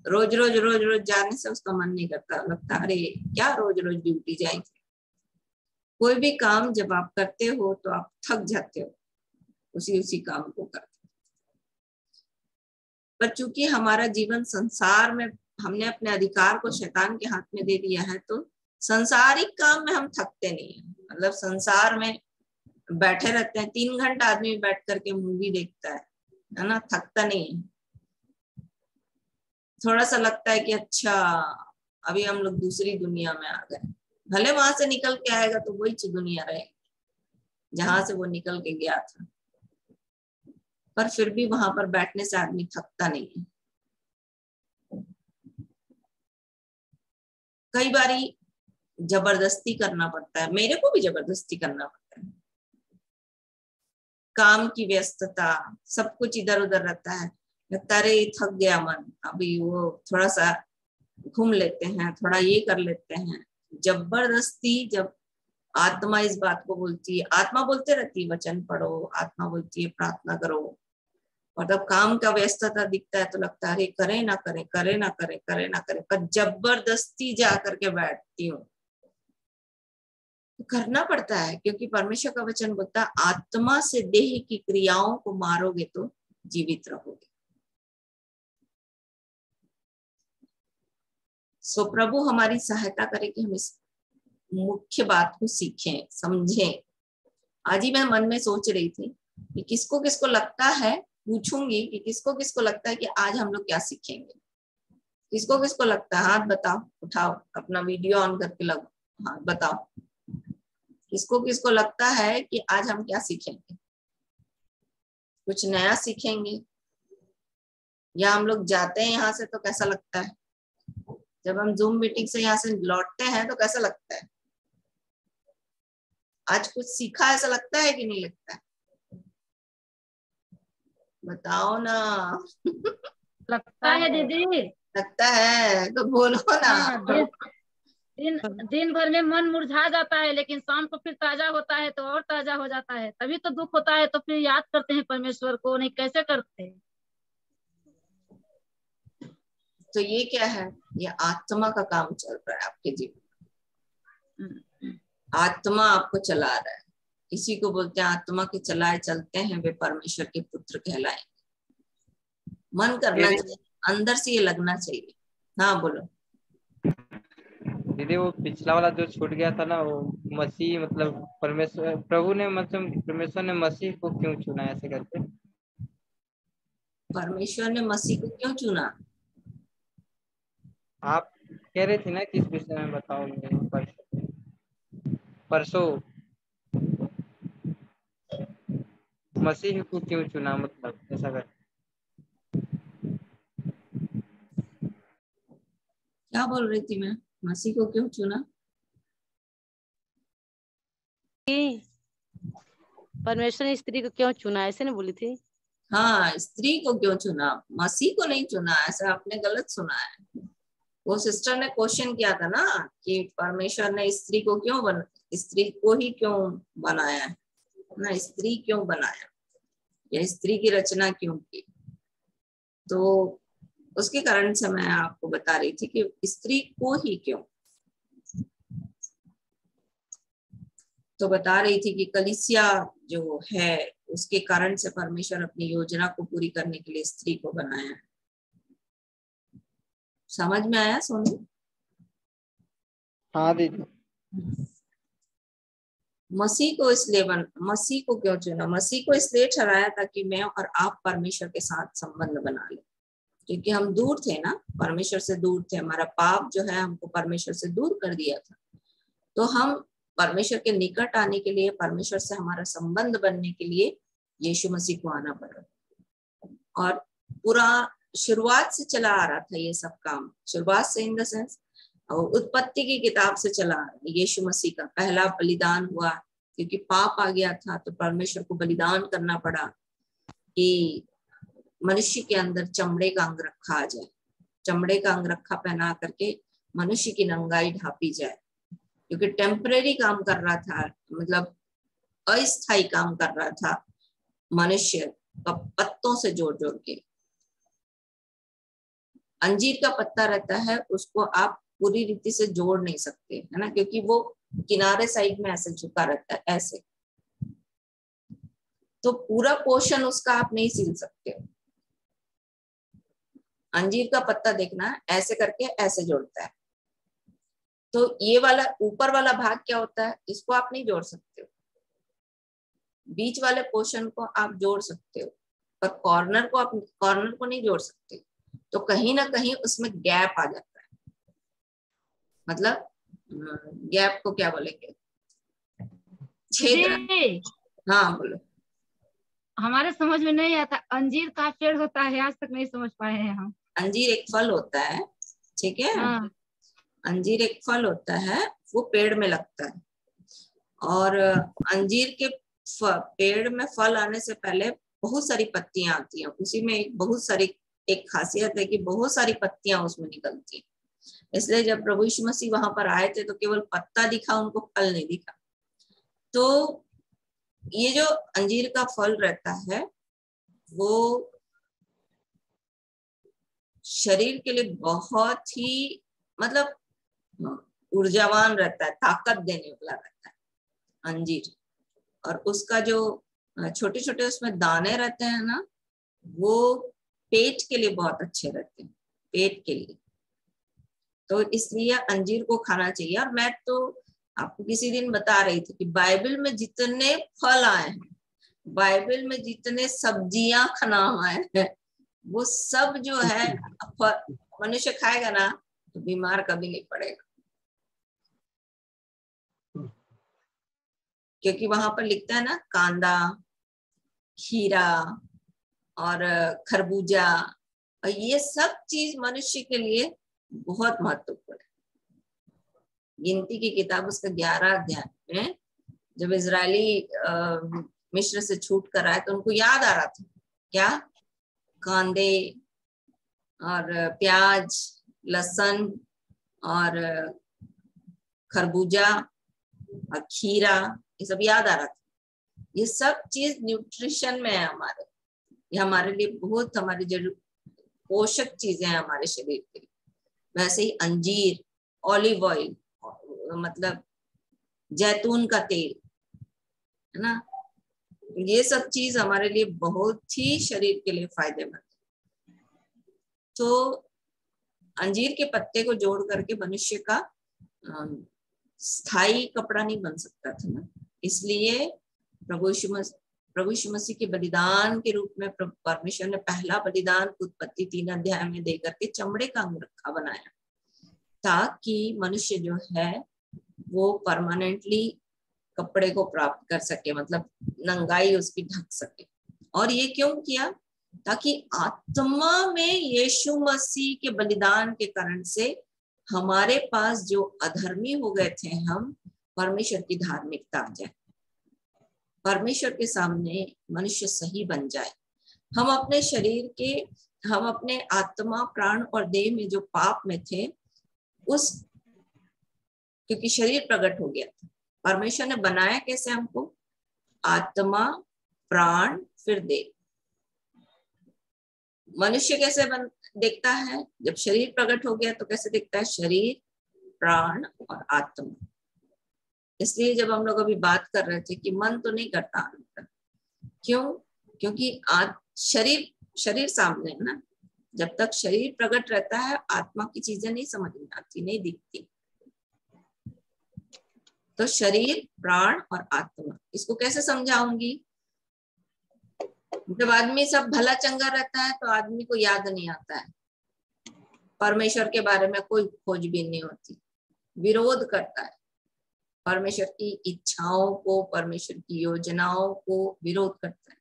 रोज रोज जाने से उसका मन नहीं करता, लगता अरे क्या रोज रोज ड्यूटी जाएंगे। कोई भी काम जब आप करते हो तो आप थक जाते हो उसी काम को करते। पर चूंकि हमारा जीवन संसार में, हमने अपने अधिकार को शैतान के हाथ में दे दिया है, तो संसारिक काम में हम थकते नहीं है। मतलब संसार में बैठे रहते हैं, 3 घंटा आदमी बैठ करके मूवी देखता है ना, थकता नहीं है। थोड़ा सा लगता है कि अच्छा अभी हम लोग दूसरी दुनिया में आ गए, भले वहां से निकल के आएगा तो वही दुनिया रहेगी जहां से वो निकल के गया था, पर फिर भी वहां पर बैठने से आदमी थकता नहीं है। कई बारी जबरदस्ती करना पड़ता है, मेरे को भी जबरदस्ती करना पड़ता है। काम की व्यस्तता, सब कुछ इधर उधर रहता है, लगता है अरे थक गया मन, अभी वो थोड़ा सा घूम लेते हैं, थोड़ा ये कर लेते हैं। जबरदस्ती जब आत्मा इस बात को बोलती है, आत्मा बोलते रहती है वचन पढ़ो, आत्मा बोलती है प्रार्थना करो, और जब काम का व्यस्तता दिखता है तो लगता है अरे करे ना करे, करे ना करे, करे ना करे, पर जबरदस्ती जा करके बैठती हूँ। करना पड़ता है, क्योंकि परमेश्वर का वचन बोलता है आत्मा से देह की क्रियाओं को मारोगे तो जीवित रहोगे। सो प्रभु हमारी सहायता करे कि हम इस मुख्य बात को सीखें, समझें। आज ही मैं मन में सोच रही थी कि किसको किसको लगता है, पूछूंगी कि किसको किसको लगता है कि आज हम लोग क्या सीखेंगे। किसको किसको लगता है? हाथ बताओ, उठाओ, अपना वीडियो ऑन करके लगो, हाँ बताओ किसको किसको लगता है कि आज हम क्या सीखेंगे। कुछ नया सीखेंगे, या हम लोग जाते हैं यहाँ से तो कैसा लगता है, जब हम जूम मीटिंग से यहाँ से लौटते हैं तो कैसा लगता है? आज कुछ सीखा ऐसा लगता है कि नहीं लगता है? बताओ ना। लगता है दीदी, लगता है तो बोलो ना। हाँ, दिन भर में मन मुरझा जाता है, लेकिन शाम को फिर ताजा होता है तो और ताजा हो जाता है। तभी तो दुख होता है तो फिर याद करते हैं परमेश्वर को, नहीं कैसे करते हैं। तो ये क्या है? ये आत्मा का काम चल रहा है आपके जीवन में, आत्मा आपको चला रहा है। इसी को बोलते हैं आत्मा के चलाए चलते हैं वे परमेश्वर के पुत्र कहलाएंगे। मन करना चाहिए, अंदर से ये लगना चाहिए। हाँ बोलो दीदी। वो पिछला वाला जो छूट गया था ना, वो मसीह मतलब परमेश्वर, प्रभु ने मतलब परमेश्वर ने मसीह को क्यों चुना ऐसे करके? परमेश्वर ने मसीह को क्यों चुना? आप कह रहे थे ना किस विषय में, बताओ परसों मसीह को क्यों चुना, मतलब ऐसा कर। क्या बोल रही थी मैं? मसीह को क्यों चुना? परमेश्वर ने स्त्री को क्यों चुना, ऐसे नहीं बोली थी? हाँ, स्त्री को क्यों चुना, मसीह को नहीं चुना, ऐसा आपने गलत सुना है। वो सिस्टर ने क्वेश्चन किया था ना कि परमेश्वर ने स्त्री को क्यों स्त्री को ही क्यों बनाया है ना, स्त्री क्यों बनाया या स्त्री की रचना क्यों की, तो उसके कारण से मैं आपको बता रही थी कि स्त्री को ही क्यों। तो बता रही थी कि कलीसिया जो है उसके कारण से परमेश्वर अपनी योजना को पूरी करने के लिए स्त्री को बनाया है। समझ में आया सोनू? हाँ दीदी। मसीह को क्यों चुना? मसीह को इसलिए ठहराया ताकि मैं और आप परमेश्वर के साथ संबंध बना ले, क्योंकि हम दूर थे ना, परमेश्वर से दूर थे। हमारा पाप जो है हमको परमेश्वर से दूर कर दिया था। तो हम परमेश्वर के निकट आने के लिए, परमेश्वर से हमारा संबंध बनने के लिए यीशु मसीह को आना पड़ा। और पूरा शुरुआत से चला आ रहा था ये सब काम, शुरुआत से इन द सेंस उत्पत्ति की किताब से चला आ रहा है। यीशु मसीह का पहला बलिदान हुआ क्योंकि पाप आ गया था, तो परमेश्वर को बलिदान करना पड़ा कि मनुष्य के अंदर चमड़े का अंग रखा आ जाए, चमड़े का अंग रखा पहना करके मनुष्य की नंगाई ढापी जाए, क्योंकि टेम्परेरी काम कर रहा था, मतलब अस्थायी काम कर रहा था मनुष्य पत्तों से जोड़ जोड़ के। अंजीर का पत्ता रहता है, उसको आप पूरी रीति से जोड़ नहीं सकते, है ना, क्योंकि वो किनारे साइड में ऐसे झुका रहता है ऐसे, तो पूरा पोर्शन उसका आप नहीं सील सकते। अंजीर का पत्ता देखना ऐसे करके ऐसे जोड़ता है, तो ये वाला ऊपर वाला भाग क्या होता है, इसको आप नहीं जोड़ सकते हो, बीच वाले पोर्शन को आप जोड़ सकते हो, पर कॉर्नर को नहीं जोड़ सकते। तो कहीं ना कहीं उसमें गैप आ जाता है, मतलब गैप को क्या बोलेंगे, छेद। हाँ बोलो। हमारे समझ में नहीं आता, अंजीर का पेड़ होता है, आज तक नहीं समझ पाए हैं हम। अंजीर एक फल होता है, ठीक है। हाँ। अंजीर एक फल होता है, वो पेड़ में लगता है, और अंजीर के पेड़ में फल आने से पहले बहुत सारी पत्तियां आती हैं, उसी में बहुत सारी एक खासियत है कि बहुत सारी पत्तियां उसमें निकलती हैं। इसलिए जब प्रभु यीशु मसीह वहां पर आए थे तो केवल पत्ता दिखा, उनको फल नहीं दिखा। तो ये जो अंजीर का फल रहता है वो शरीर के लिए बहुत ही मतलब ऊर्जावान रहता है, ताकत देने वाला रहता है अंजीर। और उसका जो छोटे छोटे उसमें दाने रहते हैं ना, वो पेट के लिए बहुत अच्छे रहते हैं, पेट के लिए। तो इसलिए अंजीर को खाना चाहिए। और मैं तो आपको किसी दिन बता रही थी कि बाइबल में जितने फल आए हैं, बाइबल में जितने सब्जियां का नाम आए हैं, वो सब जो है मनुष्य खाएगा ना तो बीमार कभी नहीं पड़ेगा, क्योंकि वहां पर लिखता है ना, कांदा, खीरा और खरबूजा, और ये सब चीज मनुष्य के लिए बहुत महत्वपूर्ण है। गिनती की किताब उसका 11 अध्याय में जब इजरायली मिस्र से छूट कर आए तो उनको याद आ रहा था क्या, कांदे और प्याज, लहसुन और खरबूजा और खीरा, ये सब याद आ रहा था। ये सब चीज न्यूट्रिशन में है हमारे, ये हमारे लिए बहुत हमारी जरूर पोषक चीजें हैं हमारे शरीर के लिए। वैसे ही अंजीर, ऑलिव ऑयल, मतलब जैतून का तेल, है ना, ये सब चीज हमारे लिए बहुत ही शरीर के लिए फायदेमंद है। तो अंजीर के पत्ते को जोड़ करके मनुष्य का स्थायी कपड़ा नहीं बन सकता था ना, इसलिए प्रभु यीशु मसीह के बलिदान के रूप में परमेश्वर ने पहला बलिदान उत्पत्ति 3 अध्याय में देकर के चमड़े का अंग रखा बनाया, ताकि मनुष्य जो है वो परमानेंटली कपड़े को प्राप्त कर सके, मतलब नंगाई उसकी ढक सके। और ये क्यों किया, ताकि आत्मा में यीशु मसीह के बलिदान के कारण से हमारे पास जो अधर्मी हो गए थे हम, परमेश्वर की धार्मिकता आ जाए, परमेश्वर के सामने मनुष्य सही बन जाए। हम अपने शरीर के, हम अपने आत्मा, प्राण और देह में जो पाप में थे, उस क्योंकि शरीर प्रकट हो गया था, परमेश्वर ने बनाया कैसे हमको? आत्मा, प्राण, फिर देह। मनुष्य कैसे दिखता है? जब शरीर प्रकट हो गया तो कैसे दिखता है? शरीर, प्राण और आत्मा। इसलिए जब हम लोग अभी बात कर रहे थे कि मन तो नहीं करता आनंद का, क्यों? क्योंकि शरीर सामने है ना। जब तक शरीर प्रकट रहता है आत्मा की चीजें नहीं समझ में आती, नहीं दिखती। तो शरीर, प्राण और आत्मा, इसको कैसे समझाऊंगी? जब आदमी सब भला चंगा रहता है तो आदमी को याद नहीं आता है, परमेश्वर के बारे में कोई खोजबीन नहीं होती, विरोध करता है, परमेश्वर की इच्छाओं को, परमेश्वर की योजनाओं को विरोध करता है।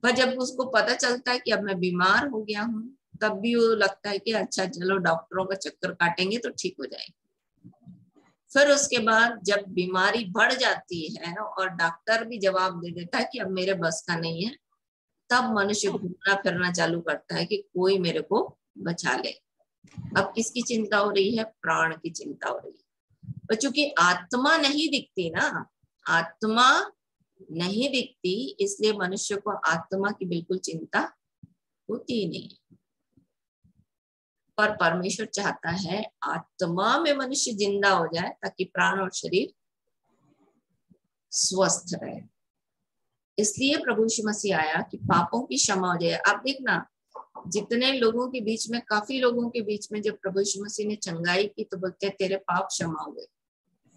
पर जब उसको पता चलता है कि अब मैं बीमार हो गया हूँ, तब भी वो लगता है कि अच्छा चलो डॉक्टरों का चक्कर काटेंगे तो ठीक हो जाएंगे। फिर उसके बाद जब बीमारी बढ़ जाती है और डॉक्टर भी जवाब दे देता है कि अब मेरे बस का नहीं है, तब मनुष्य घूमना फिरना चालू करता है कि कोई मेरे को बचा ले। अब किसकी चिंता हो रही है? प्राण की चिंता हो रही है। पर चूंकि आत्मा नहीं दिखती ना, आत्मा नहीं दिखती, इसलिए मनुष्य को आत्मा की बिल्कुल चिंता होती ही नहीं। पर परमेश्वर चाहता है आत्मा में मनुष्य जिंदा हो जाए ताकि प्राण और शरीर स्वस्थ रहे। इसलिए प्रभु यीशु मसीह आया कि पापों की क्षमा हो जाए। आप देखना, जितने लोगों के बीच में, काफी लोगों के बीच में जब प्रभु यीशु मसीह ने चंगाई की तो बोलते हैं तेरे पाप क्षमा हो गए,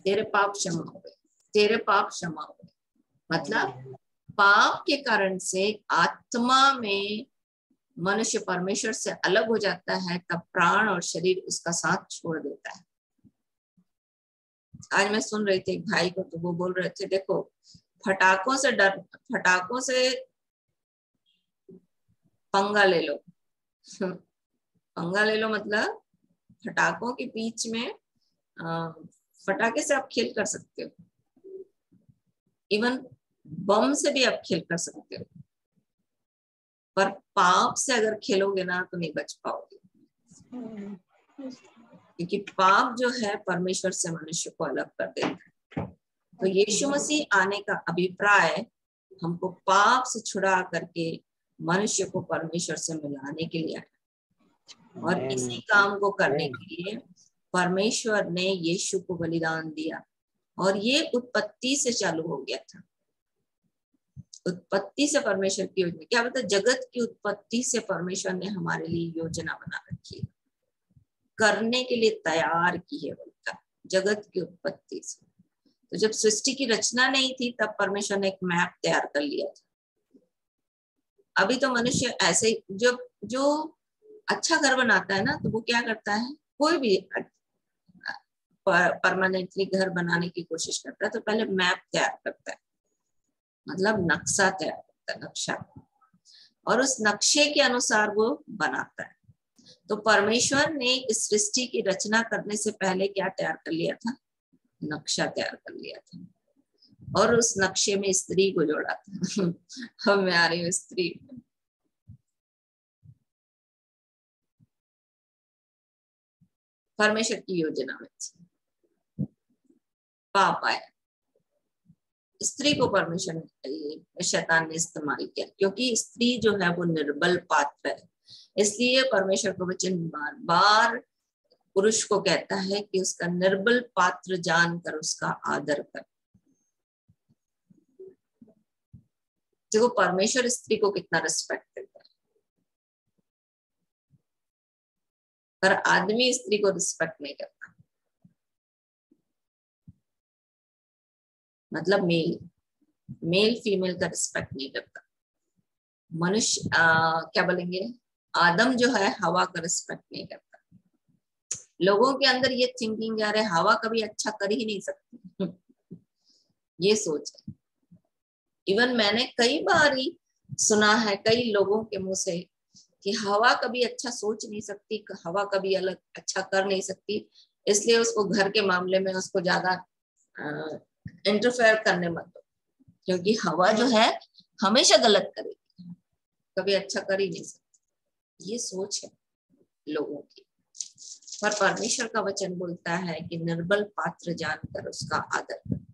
तेरे पाप क्षमा हो गए, तेरे पाप क्षमा हो गए। मतलब पाप के कारण से आत्मा में मनुष्य परमेश्वर से अलग हो जाता है, तब प्राण और शरीर उसका साथ छोड़ देता है। आज मैं सुन रही थी एक भाई को, तो वो बोल रहे थे देखो फटाकों से पंगा ले लो। पंगा ले लो मतलब फटाकों के बीच में फटाके से आप खेल कर सकते हो, इवन बम से भी आप खेल कर सकते हो, पर पाप से अगर खेलोगे ना तो नहीं बच पाओगे, क्योंकि पाप जो है परमेश्वर से मनुष्य को अलग कर देता है। तो यीशु मसीह आने का अभिप्राय हमको पाप से छुड़ा करके मनुष्य को परमेश्वर से मिलाने के लिए आया, और इसी काम को करने के लिए परमेश्वर ने यीशु को बलिदान दिया। और ये उत्पत्ति से चालू हो गया था। उत्पत्ति से परमेश्वर की योजना, क्या बोलते, जगत की उत्पत्ति से परमेश्वर ने हमारे लिए योजना बना रखी है, करने के लिए तैयार की है। बोलता जगत की उत्पत्ति से, तो जब सृष्टि की रचना नहीं थी तब परमेश्वर ने एक मैप तैयार कर लिया था। अभी तो मनुष्य ऐसे जो अच्छा घर बनाता है ना, तो वो क्या करता है, कोई भी परमानेंटली घर बनाने की कोशिश करता है तो पहले मैप तैयार करता है, मतलब नक्शा तैयार करता है, नक्शा, और उस नक्शे के अनुसार वो बनाता है। तो परमेश्वर ने इस सृष्टि की रचना करने से पहले क्या तैयार कर लिया था, नक्शा तैयार कर लिया था, और उस नक्शे में स्त्री को जोड़ा था। अब मैं आ रही हूँ स्त्री। परमेश्वर की योजना में पाप आया, स्त्री को परमेश्वर ने, शैतान ने इस्तेमाल किया, क्योंकि स्त्री जो है वो निर्बल पात्र है। इसलिए परमेश्वर का वचन बार बार पुरुष को कहता है कि उसका निर्बल पात्र जानकर उसका आदर कर। देखो परमेश्वर स्त्री को कितना रिस्पेक्ट देता है, पर आदमी स्त्री को रिस्पेक्ट नहीं करता। मतलब मेल फीमेल का रिस्पेक्ट नहीं करता। मनुष्य क्या बोलेंगे, आदम जो है हवा का रिस्पेक्ट नहीं करता। लोगों के अंदर ये थिंकिंग आ रहा है हवा कभी अच्छा कर ही नहीं सकती, ये सोच है। इवन मैंने कई बार ही सुना है कई लोगों के मुंह से कि हवा कभी अच्छा सोच नहीं सकती, हवा कभी अलग अच्छा कर नहीं सकती, इसलिए उसको घर के मामले में उसको ज्यादा इंटरफेयर करने मत दो, क्योंकि हवा जो है हमेशा गलत करेगी, कभी अच्छा कर ही नहीं सकती। ये सोच है लोगों की। पर परमेश्वर का वचन बोलता है कि निर्बल पात्र जानकर उसका आदर कर।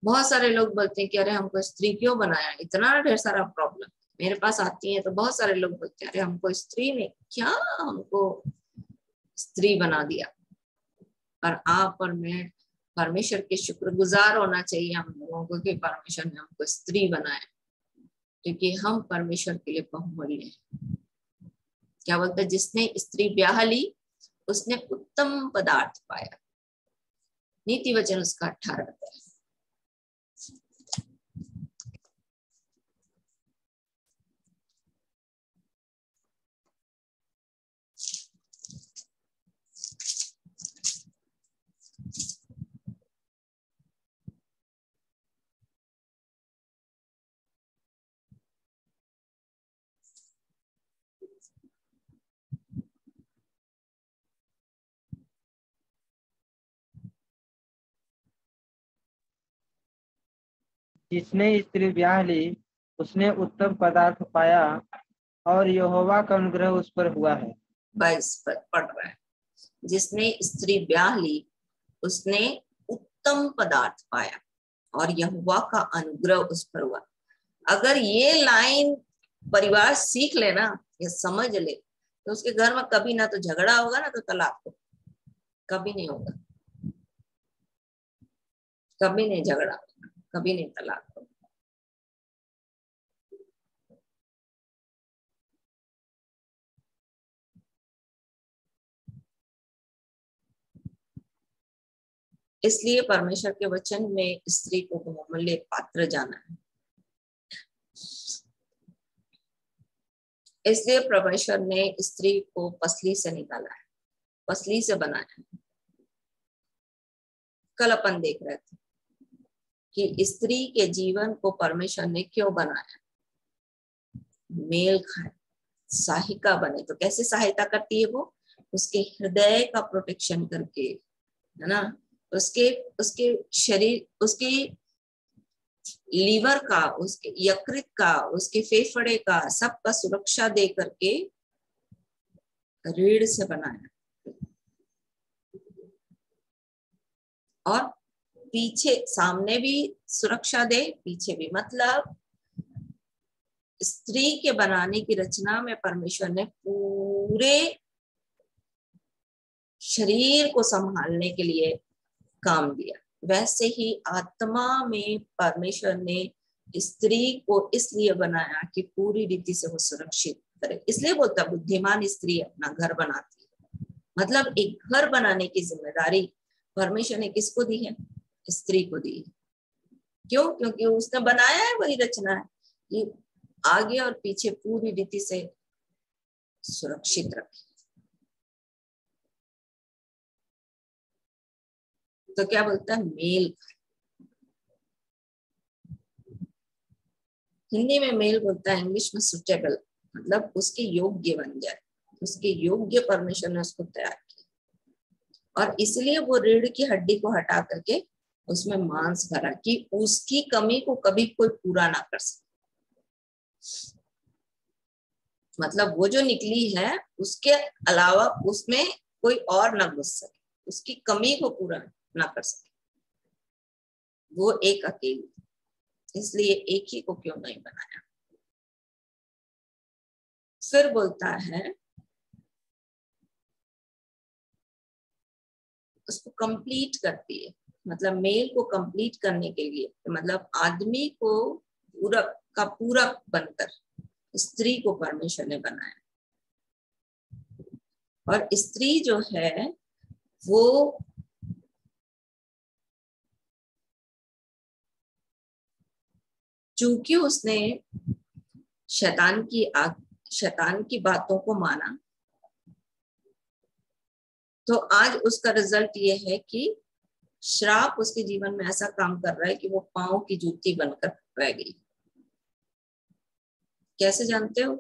बहुत सारे लोग बोलते हैं कि अरे हमको स्त्री क्यों बनाया, इतना ढेर सारा प्रॉब्लम मेरे पास आती है, तो बहुत सारे लोग बोलते हैं अरे हमको स्त्री ने क्या हमको स्त्री बना दिया। पर आप और मैं परमेश्वर के शुक्रगुजार होना चाहिए हम लोगों को कि परमेश्वर ने हमको स्त्री बनाया, क्योंकि हम परमेश्वर के लिए बहुमूल्य हैं। क्या बोलते, जिसने स्त्री ब्याह ली उसने उत्तम पदार्थ पाया। नीति वचन उसका 18 है। जिसने स्त्री ब्याह ली उसने उत्तम पदार्थ पाया और यहोवा का अनुग्रह उस पर हुआ है। 22 पर पढ़ रहा है, जिसने स्त्री ब्याह ली उसने उत्तम पदार्थ पाया और यहोवा का अनुग्रह उस पर हुआ। अगर ये लाइन परिवार सीख लेना या समझ ले तो उसके घर में कभी ना तो झगड़ा होगा ना तो तलाक होगा। कभी नहीं होगा, कभी नहीं झगड़ा होगा, कभी नहीं तलाक होगा। इसलिए परमेश्वर के वचन में स्त्री को बहुमूल्य पात्र जाना है। इसलिए परमेश्वर ने स्त्री को पसली से निकाला है, पसली से बनाया है। कल अपन देख रहे थे कि स्त्री के जीवन को परमेश्वर ने क्यों बनाया, मेल खाए, सहायिका बने। तो कैसे सहायता करती है वो, उसके हृदय का प्रोटेक्शन करके, है ना, उसके शरीर, उसके लीवर का, उसके यकृत का, उसके फेफड़े का, सबका सुरक्षा दे करके रीढ़ से बनाया। और पीछे, सामने भी सुरक्षा दे, पीछे भी। मतलब स्त्री के बनाने की रचना में परमेश्वर ने पूरे शरीर को संभालने के लिए काम दिया। वैसे ही आत्मा में परमेश्वर ने स्त्री को इसलिए बनाया कि पूरी रीति से वो सुरक्षित करे। इसलिए बोलता बुद्धिमान स्त्री अपना घर बनाती है। मतलब एक घर बनाने की जिम्मेदारी परमेश्वर ने किसको दी है, स्त्री को दी है। क्यों? क्योंकि उसने बनाया है, वही रचना है कि आगे और पीछे पूरी रीति से सुरक्षित रखे। तो क्या बोलता है, मेल। हिंदी में मेल बोलता है, इंग्लिश में सुटेबल, मतलब उसके योग्य बन जाए, उसके योग्य परमेश्वर ने उसको तैयार किया। और इसलिए वो रीढ़ की हड्डी को हटा करके उसमें मांस भरा कि उसकी कमी को कभी कोई पूरा ना कर सके। मतलब वो जो निकली है उसके अलावा उसमें कोई और ना घुस सके, उसकी कमी को पूरा ना कर सके। वो एक अकेली, इसलिए एक ही को क्यों नहीं बनाया। फिर बोलता है उसको कंप्लीट करती है। मतलब मेल को कंप्लीट करने के लिए, मतलब आदमी को पूरक का पूरक बनकर स्त्री को परमेश्वर ने बनाया। और स्त्री जो है वो चूंकि उसने शैतान की बातों को माना, तो आज उसका रिजल्ट ये है कि श्राप उसके जीवन में ऐसा काम कर रहा है कि वो पांव की जूती बनकर रह गई। कैसे जानते हो?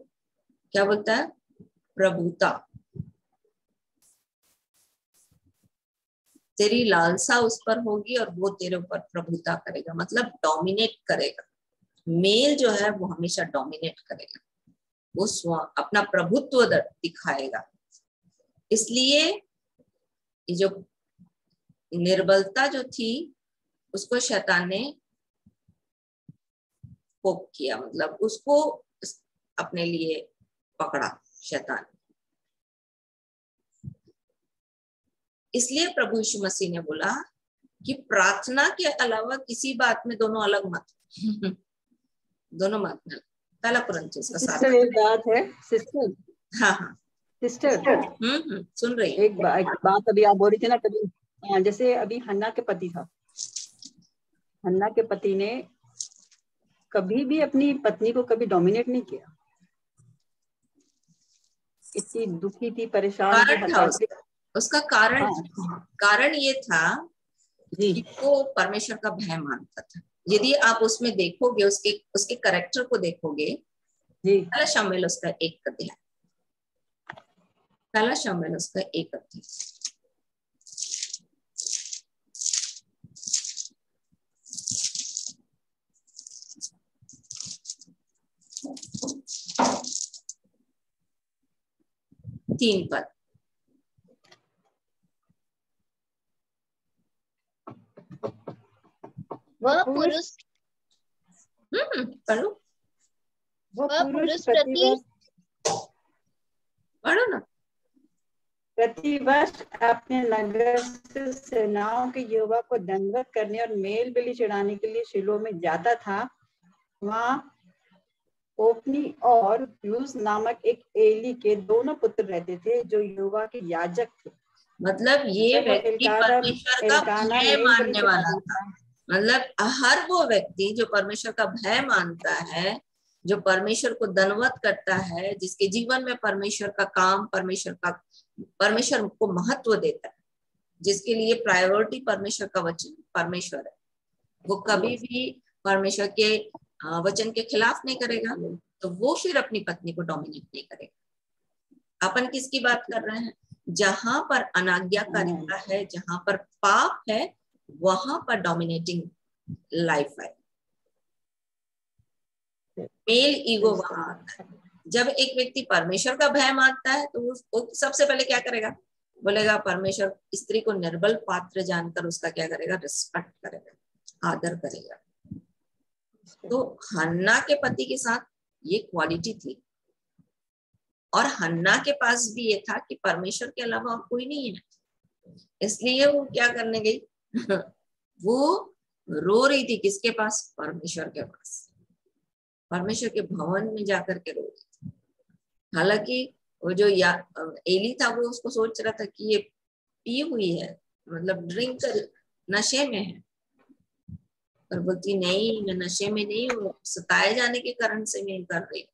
क्या बोलता है? प्रभुता। तेरी लालसा उस पर होगी और वो तेरे ऊपर प्रभुता करेगा, मतलब डोमिनेट करेगा। मेल जो है वो हमेशा डोमिनेट करेगा, वो अपना प्रभुत्व दिखाएगा। इसलिए ये जो निर्बलता जो थी उसको शैतान ने पोक किया, मतलब उसको अपने लिए पकड़ा शैतान। इसलिए प्रभु यीशु मसीह ने बोला कि प्रार्थना के अलावा किसी बात में दोनों अलग मत दोनों मत में। पहला कुरिन्थियों का 7। एक बात है सिस्टर। हाँ हाँ सिस्टर, सुन रही एक बात अभी आप बोल रही थी ना, कभी जैसे अभी हन्ना के पति था, हन्ना के पति ने कभी भी अपनी पत्नी को कभी डोमिनेट नहीं किया। इतनी दुखी थी, परेशान थी। उसका कारण ये था कि वो परमेश्वर का भय मानता था। यदि आप उसमें देखोगे, उसके कैरेक्टर को देखोगे, पहला शमूएल उसका 1 अध्याय, पहला शमूएल उसका 1 अध्याय। तीन पद। वह पुरुष पढ़ो, वह पुरुष प्रति पढ़ो ना। प्रतिवर्ष अपने नगर से सेनाओं के युवा को दंडवत करने और मेल बलि चढ़ाने के लिए शिलो में जाता था। वहाँ ओपनी और यूस नामक एक एली के दोनों पुत्र रहते थे जो युवा के याजक थे। मतलब ये व्यक्ति परमेश्वर का भय मानने वाला था। मतलब हर वो व्यक्ति जो परमेश्वर का भय मानता है, जो परमेश्वर को दंडवत करता है, जिसके जीवन में परमेश्वर का काम, परमेश्वर को महत्व देता है, जिसके लिए प्रायोरिटी परमेश्वर का वचन, परमेश्वर है, वो कभी भी परमेश्वर के वचन के खिलाफ नहीं करेगा। तो वो फिर अपनी पत्नी को डोमिनेट नहीं करेगा। अपन किसकी बात कर रहे हैं? जहां पर अनाज्ञाकारिता है, जहां पर पाप है, वहां पर डोमिनेटिंग लाइफ है, मेल ईगो वहां आता है। जब एक व्यक्ति परमेश्वर का भय मानता है तो वो सबसे पहले क्या करेगा? बोलेगा परमेश्वर स्त्री को निर्बल पात्र जानकर उसका क्या करेगा? रिस्पेक्ट करेगा, आदर करेगा। तो हन्ना के पति के साथ ये क्वालिटी थी, और हन्ना के पास भी ये था कि परमेश्वर के अलावा और कोई नहीं है। इसलिए वो क्या करने गई? वो रो रही थी किसके पास? परमेश्वर के पास, परमेश्वर के भवन में जाकर के रो रही थी। हालांकि वो जो एली था वो उसको सोच रहा था कि ये पी हुई है, मतलब ड्रिंक कर, नशे में है, पर बोलती नहीं, मैं नशे में नहीं हूँ, सताए जाने के कारण से मैं कर रही हूँ।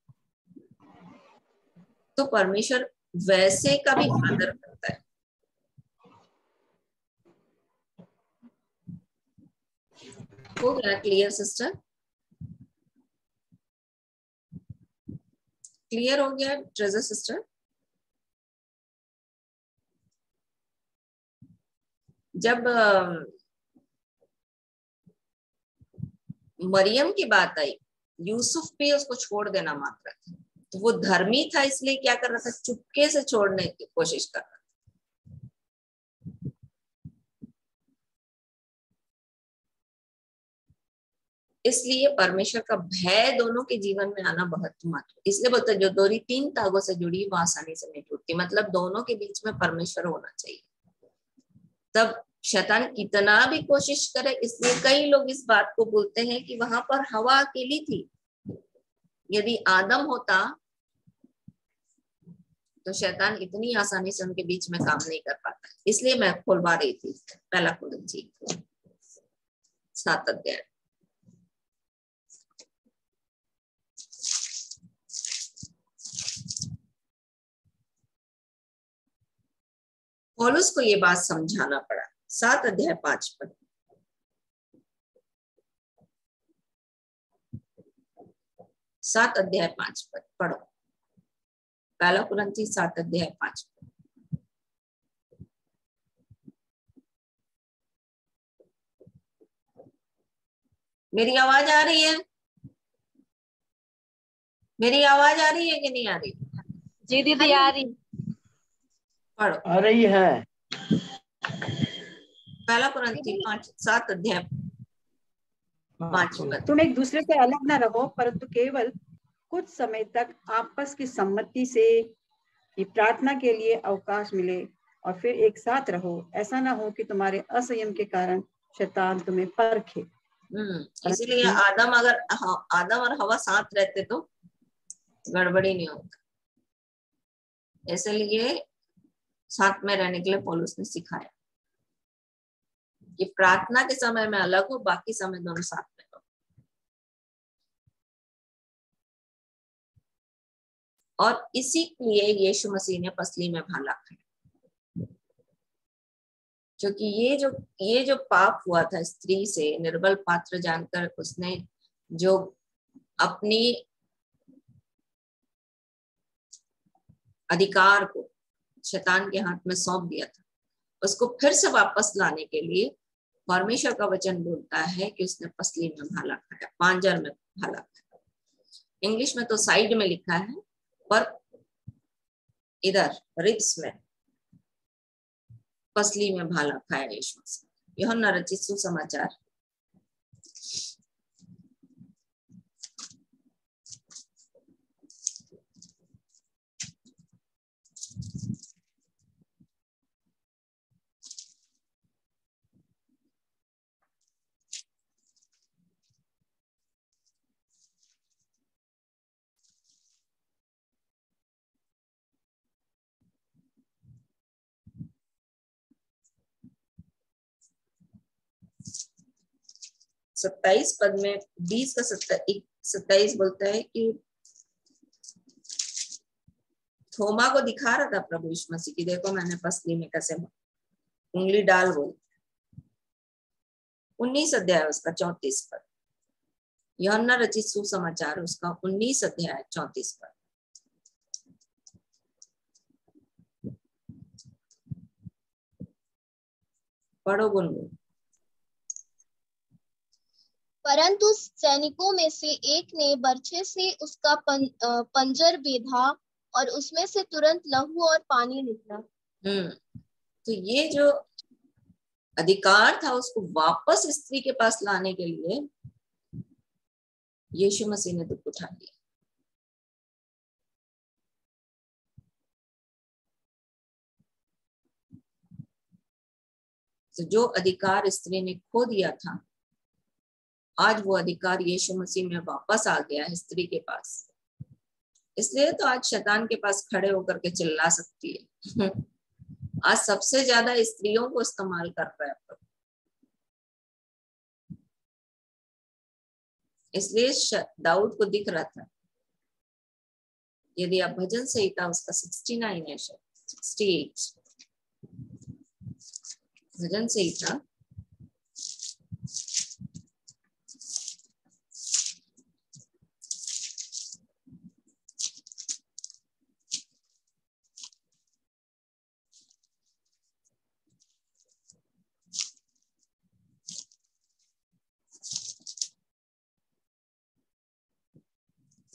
तो परमेश्वर वैसे का भी आदर करता है। हो गया क्लियर सिस्टर? क्लियर हो गया ट्रेजर सिस्टर? जब मरियम की बात आई, यूसुफ भी उसको छोड़ देना मांग रहा था, तो वो धर्मी था, इसलिए क्या कर रहा था? चुपके से छोड़ने की कोशिश कर रहा था। इसलिए परमेश्वर का भय दोनों के जीवन में आना बहुत महत्व। इसलिए बोलते जो डोरी 3 धागों से जुड़ी वो आसानी से नहीं टूटती। मतलब दोनों के बीच में परमेश्वर होना चाहिए, तब शैतान कितना भी कोशिश करे। इसलिए कई लोग इस बात को बोलते हैं कि वहां पर हवा अकेली थी, यदि आदम होता तो शैतान इतनी आसानी से उनके बीच में काम नहीं कर पाता। इसलिए मैं खुलवा रही थी पहला कुरिन्थियों 7 अध्याय। पौलुस को ये बात समझाना पड़ा। 7 अध्याय 5 पद। सात अध्याय 5 पद पढ़ो। पहला कुरिन्थी 7 अध्याय 5 पद। मेरी आवाज आ रही है? मेरी आवाज आ रही है कि नहीं आ रही? जी दीदी आ रही। पढ़ो। आ रही है। पहला कुरिन्थी 7 अध्याय 5 पद। तुम एक दूसरे से अलग न रहो, परंतु केवल कुछ समय तक आपस की सम्मति से कि प्रार्थना के लिए अवकाश मिले, और फिर एक साथ रहो। ऐसा ना हो कि तुम्हारे असंयम के कारण शैतान तुम्हें परखे। इसीलिए आदम और हवा साथ रहते तो गड़बड़ी नहीं होता, इसलिए साथ में रहने के लिए पौलुस ने सिखाया कि प्रार्थना के समय में अलग हो, बाकी समय दोनों साथ में रहो। और इसी लिए यीशु मसीह ने पसली में भाला खाया, क्योंकि ये जो पाप हुआ था स्त्री से, निर्बल पात्र जानकर उसने जो अपनी अधिकार को शैतान के हाथ में सौंप दिया था, उसको फिर से वापस लाने के लिए परमेश्वर का वचन बोलता है कि उसने पसली में भाला खाया, पांजर में भाला खाया। इंग्लिश में तो साइड में लिखा है, पर इधर रिब्स में पसली में भाला खाया यीशु मसीह। यूहन्ना रचित सुसमाचार 27 पद में 20 का 27 बोलता है कि थोमा को दिखा रहा था प्रभु यीशु मसीह की, देखो मैंने पसली में कैसे उंगली डाल बोल। 19 अध्याय उसका 34 पद, यूहन्ना रचित सुसमाचार उसका 19 अध्याय 34 पद। पढ़ो गुनगुन। परंतु सैनिकों में से एक ने बर्छे से उसका पंजर बेधा और उसमें से तुरंत लहू और पानी निकला। तो ये जो अधिकार था उसको वापस स्त्री के पास लाने के लिए यीशु मसीह ने दुख उठा लिया। तो जो अधिकार स्त्री ने खो दिया था, आज वो अधिकार यीशु मसीह में वापस आ गया है स्त्री के पास। इसलिए तो आज शैतान के पास खड़े होकर के चिल्ला सकती है। आज सबसे ज्यादा स्त्रियों को इस्तेमाल कर रहा है, इसलिए दाऊद को दिख रहा था। यदि आप भजन संहिता उसका 69 है, 68 भजन संहिता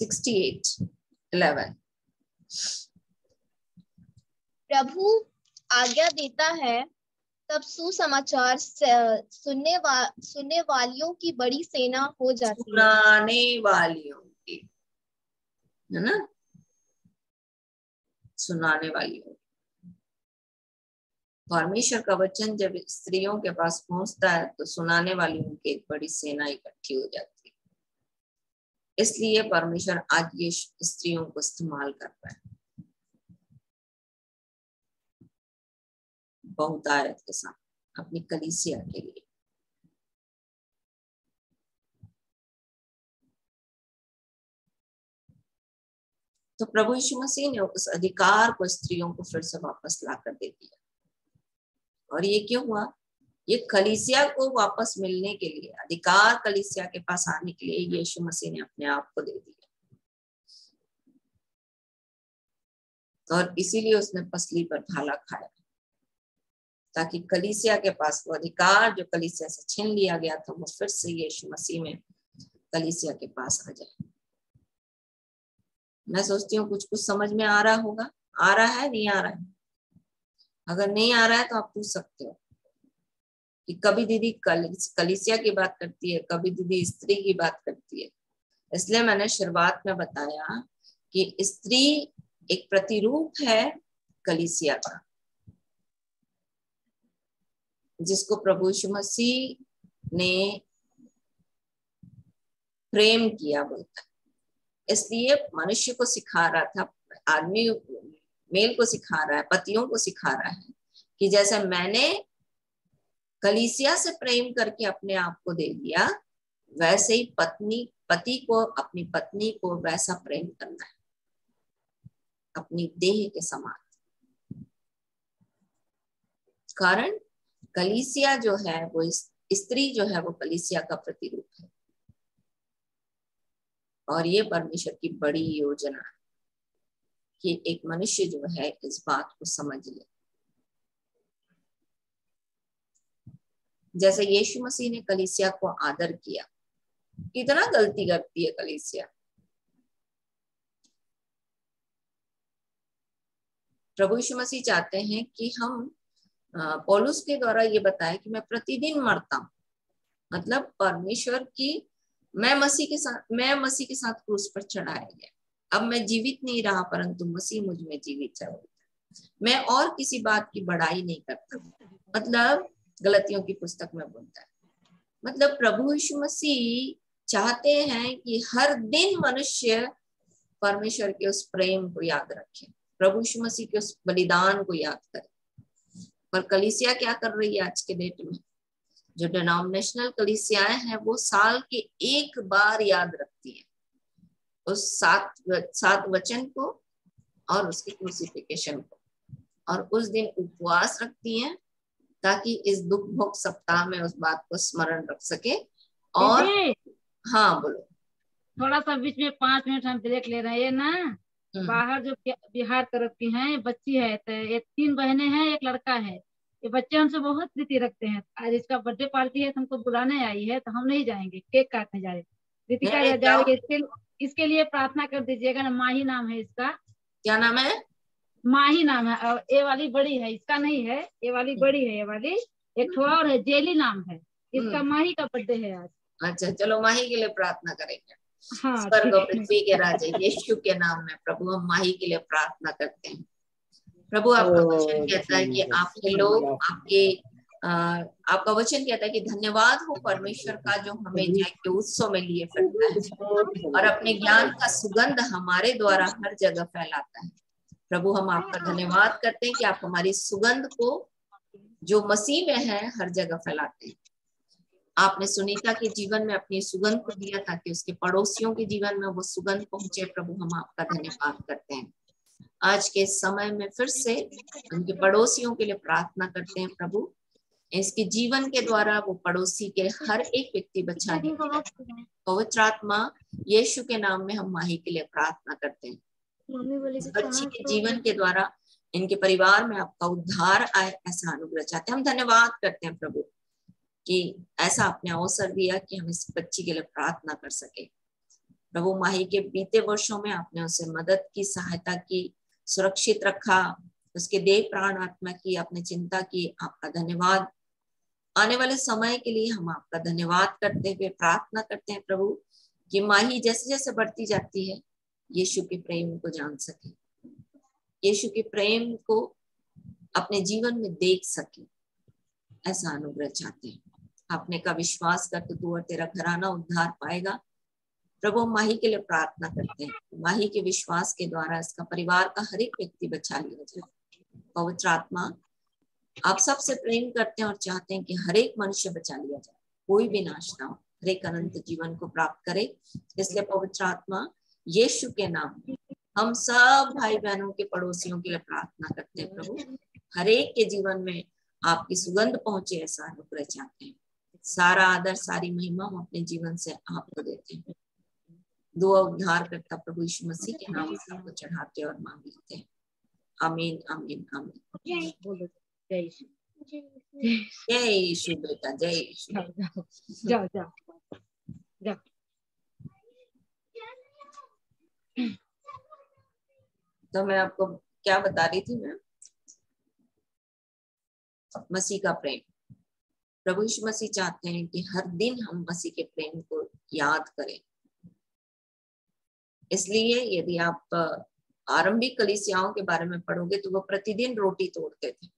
68:11 प्रभु आज्ञा देता है तब सुसमाचार सुनने वालियों की बड़ी सेना हो जाती है। सुनाने वालियों की, है ना, सुनाने वालियों। परमेश्वर का वचन जब स्त्रियों के पास पहुंचता है तो सुनाने वालियों की एक बड़ी सेना इकट्ठी हो जाती है। इसलिए परमेश्वर आज ये स्त्रियों को इस्तेमाल कर रहा है बहुतायत के साथ अपनी कलीसिया के लिए। तो प्रभु यीशु मसीह ने उस अधिकार को स्त्रियों को फिर से वापस ला कर दे दिया। और ये क्यों हुआ? ये कलीसिया को वापस मिलने के लिए, अधिकार कलीसिया के पास आने के लिए यीशु मसीह ने अपने आप को दे दिया। और इसीलिए उसने पसली पर भाला खाया, ताकि कलीसिया के पास वो अधिकार जो कलीसिया से छीन लिया गया था वो फिर से यीशु मसीह में कलीसिया के पास आ जाए। मैं सोचती हूँ कुछ कुछ समझ में आ रहा होगा। आ रहा है, नहीं आ रहा है? अगर नहीं आ रहा है तो आप पूछ सकते हो कि कभी दीदी कलीसिया की बात करती है, कभी दीदी स्त्री की बात करती है। इसलिए मैंने शुरुआत में बताया कि स्त्री एक प्रतिरूप है कलीसिया का, जिसको प्रभु यीशु मसीह ने प्रेम किया बोलता है। इसलिए मनुष्य को सिखा रहा था, आदमी मेल को सिखा रहा है, पतियों को सिखा रहा है कि जैसे मैंने कलीसिया से प्रेम करके अपने आप को दे दिया, वैसे ही पति को अपनी पत्नी को वैसा प्रेम करना है, अपनी देह के समान। कारण कलीसिया जो है वो स्त्री जो है वो कलीसिया का प्रतिरूप है, और ये परमेश्वर की बड़ी योजना है कि एक मनुष्य जो है इस बात को समझ ले। जैसे यीशु मसीह ने कलीसिया को आदर किया, कितना गलती करती है कलीसिया। प्रभु यीशु मसीह चाहते हैं कि हम पौलुस के द्वारा ये बताए कि मैं प्रतिदिन मरता हूं, मतलब परमेश्वर की मैं मसीह के साथ क्रूस पर चढ़ाया गया। अब मैं जीवित नहीं रहा, परंतु मसीह मुझ में जीवित है। मैं और किसी बात की बड़ाई नहीं करता। मतलब गलतियों की पुस्तक में बोलता है, मतलब प्रभु यीशु मसीह चाहते हैं कि हर दिन मनुष्य परमेश्वर के उस प्रेम को याद रखे, प्रभु यीशु मसीह के उस बलिदान को याद करे। पर कलीसिया क्या कर रही है आज के डेट में? जो डिनोमिनेशनल कलीसियाएं हैं वो साल के एक बार याद रखती है उस सात वचन को और उसके क्रूसिफिकेशन को, और उस दिन उपवास रखती हैं ताकि इस दुख भोग सप्ताह में उस बात को स्मरण रख सके। और हाँ बोलो। थोड़ा सा बीच में 5 मिनट हम ब्रेक ले रहे हैं ना। बाहर जो बिहार तरफ की हैं बच्ची है, तो ये 3 बहनें हैं, एक लड़का है। ये बच्चे हमसे बहुत प्रीति रखते हैं। आज इसका बर्थडे पार्टी है, तो हमको बुलाने आई है, तो हम नहीं जाएंगे, केक काटने जा रहे। रितिका जा रही है, इसके लिए प्रार्थना कर दीजिएगा ना। माही नाम है इसका। क्या नाम है? माही नाम है। और ये वाली बड़ी है, इसका नहीं है, ये वाली बड़ी है। ये वाली एक थोड़ा और है, जेली नाम है इसका। माही का बर्थडे है आज। अच्छा चलो माही के लिए प्रार्थना करेंगे। हाँ, स्वर्ग और पृथ्वी के राजा यीशु के नाम में प्रभु हम माही के लिए प्रार्थना करते हैं। प्रभु आपका वचन कहता है कि आपके लोग आपका वचन कहता है कि धन्यवाद हो परमेश्वर का जो हमें जय के उत्सव में लिए फिरता है और अपने ज्ञान का सुगंध हमारे द्वारा हर जगह फैलाता है। प्रभु हम आपका धन्यवाद करते हैं कि आप हमारी सुगंध को जो मसीह में है हर जगह फैलाते हैं। आपने सुनीता के जीवन में अपनी सुगंध को दिया ताकि उसके पड़ोसियों के जीवन में वो सुगंध पहुंचे। प्रभु हम आपका धन्यवाद करते हैं। आज के समय में फिर से उनके पड़ोसियों के लिए प्रार्थना करते हैं। प्रभु इसके जीवन के द्वारा वो पड़ोसी के हर एक व्यक्ति बचा ले। पवित्र आत्मा यीशु के नाम में हम माही के लिए प्रार्थना करते हैं। बच्ची के जीवन के द्वारा इनके परिवार में आपका उद्धार आए, ऐसा अनुग्रह चाहते हैं। हम धन्यवाद करते हैं प्रभु कि ऐसा आपने अवसर दिया कि हम इस बच्ची के लिए प्रार्थना कर सके। प्रभु माही के बीते वर्षों में आपने उसे मदद की, सहायता की, सुरक्षित रखा, उसके देह प्राण आत्मा की आपने चिंता की। आपका धन्यवाद। आने वाले समय के लिए हम आपका धन्यवाद करते हुए प्रार्थना करते हैं प्रभु कि माही जैसे जैसे बढ़ती जाती है यीशु के प्रेम को जान सके, यीशु के प्रेम को अपने जीवन में देख सके, ऐसा अनुग्रह चाहते हैं। आपने का विश्वास करके तू और तेरा घराना उद्धार पाएगा। प्रभु माही के लिए प्रार्थना करते हैं, माही के विश्वास के द्वारा इसका परिवार का हर एक व्यक्ति बचा लिया जाए। पवित्र आत्मा आप सबसे प्रेम करते हैं और चाहते हैं कि हर एक मनुष्य बचा लिया जाए, कोई भी नाश ना हो, हर एक अनंत जीवन को प्राप्त करे। इसलिए पवित्र आत्मा यीशु के नाम में हम सब भाई बहनों के पड़ोसियों के लिए प्रार्थना करते हैं। प्रभु हर एक के जीवन में आपकी सुगंध पहुंचे, ऐसा अनुग्रह चाहते हैं। सारा आदर सारी महिमा हम अपने जीवन से आपको देते हैं। दुआ उद्धार करता प्रभु यीशु मसीह के नाम से आपको चढ़ाते और मांग लेते हैं। आमीन आमीन आमीन। जय यीशु। जय यीशु बेटा, जय यीशु। जाओ जाओ जाओ। तो मैं आपको क्या बता रही थी मैं मसीह का प्रेम। प्रभु यीशु मसीह चाहते हैं कि हर दिन हम मसीह के प्रेम को याद करें। इसलिए यदि आप आरंभिक कलीसियाओं के बारे में पढ़ोगे तो वो प्रतिदिन रोटी तोड़ते थे,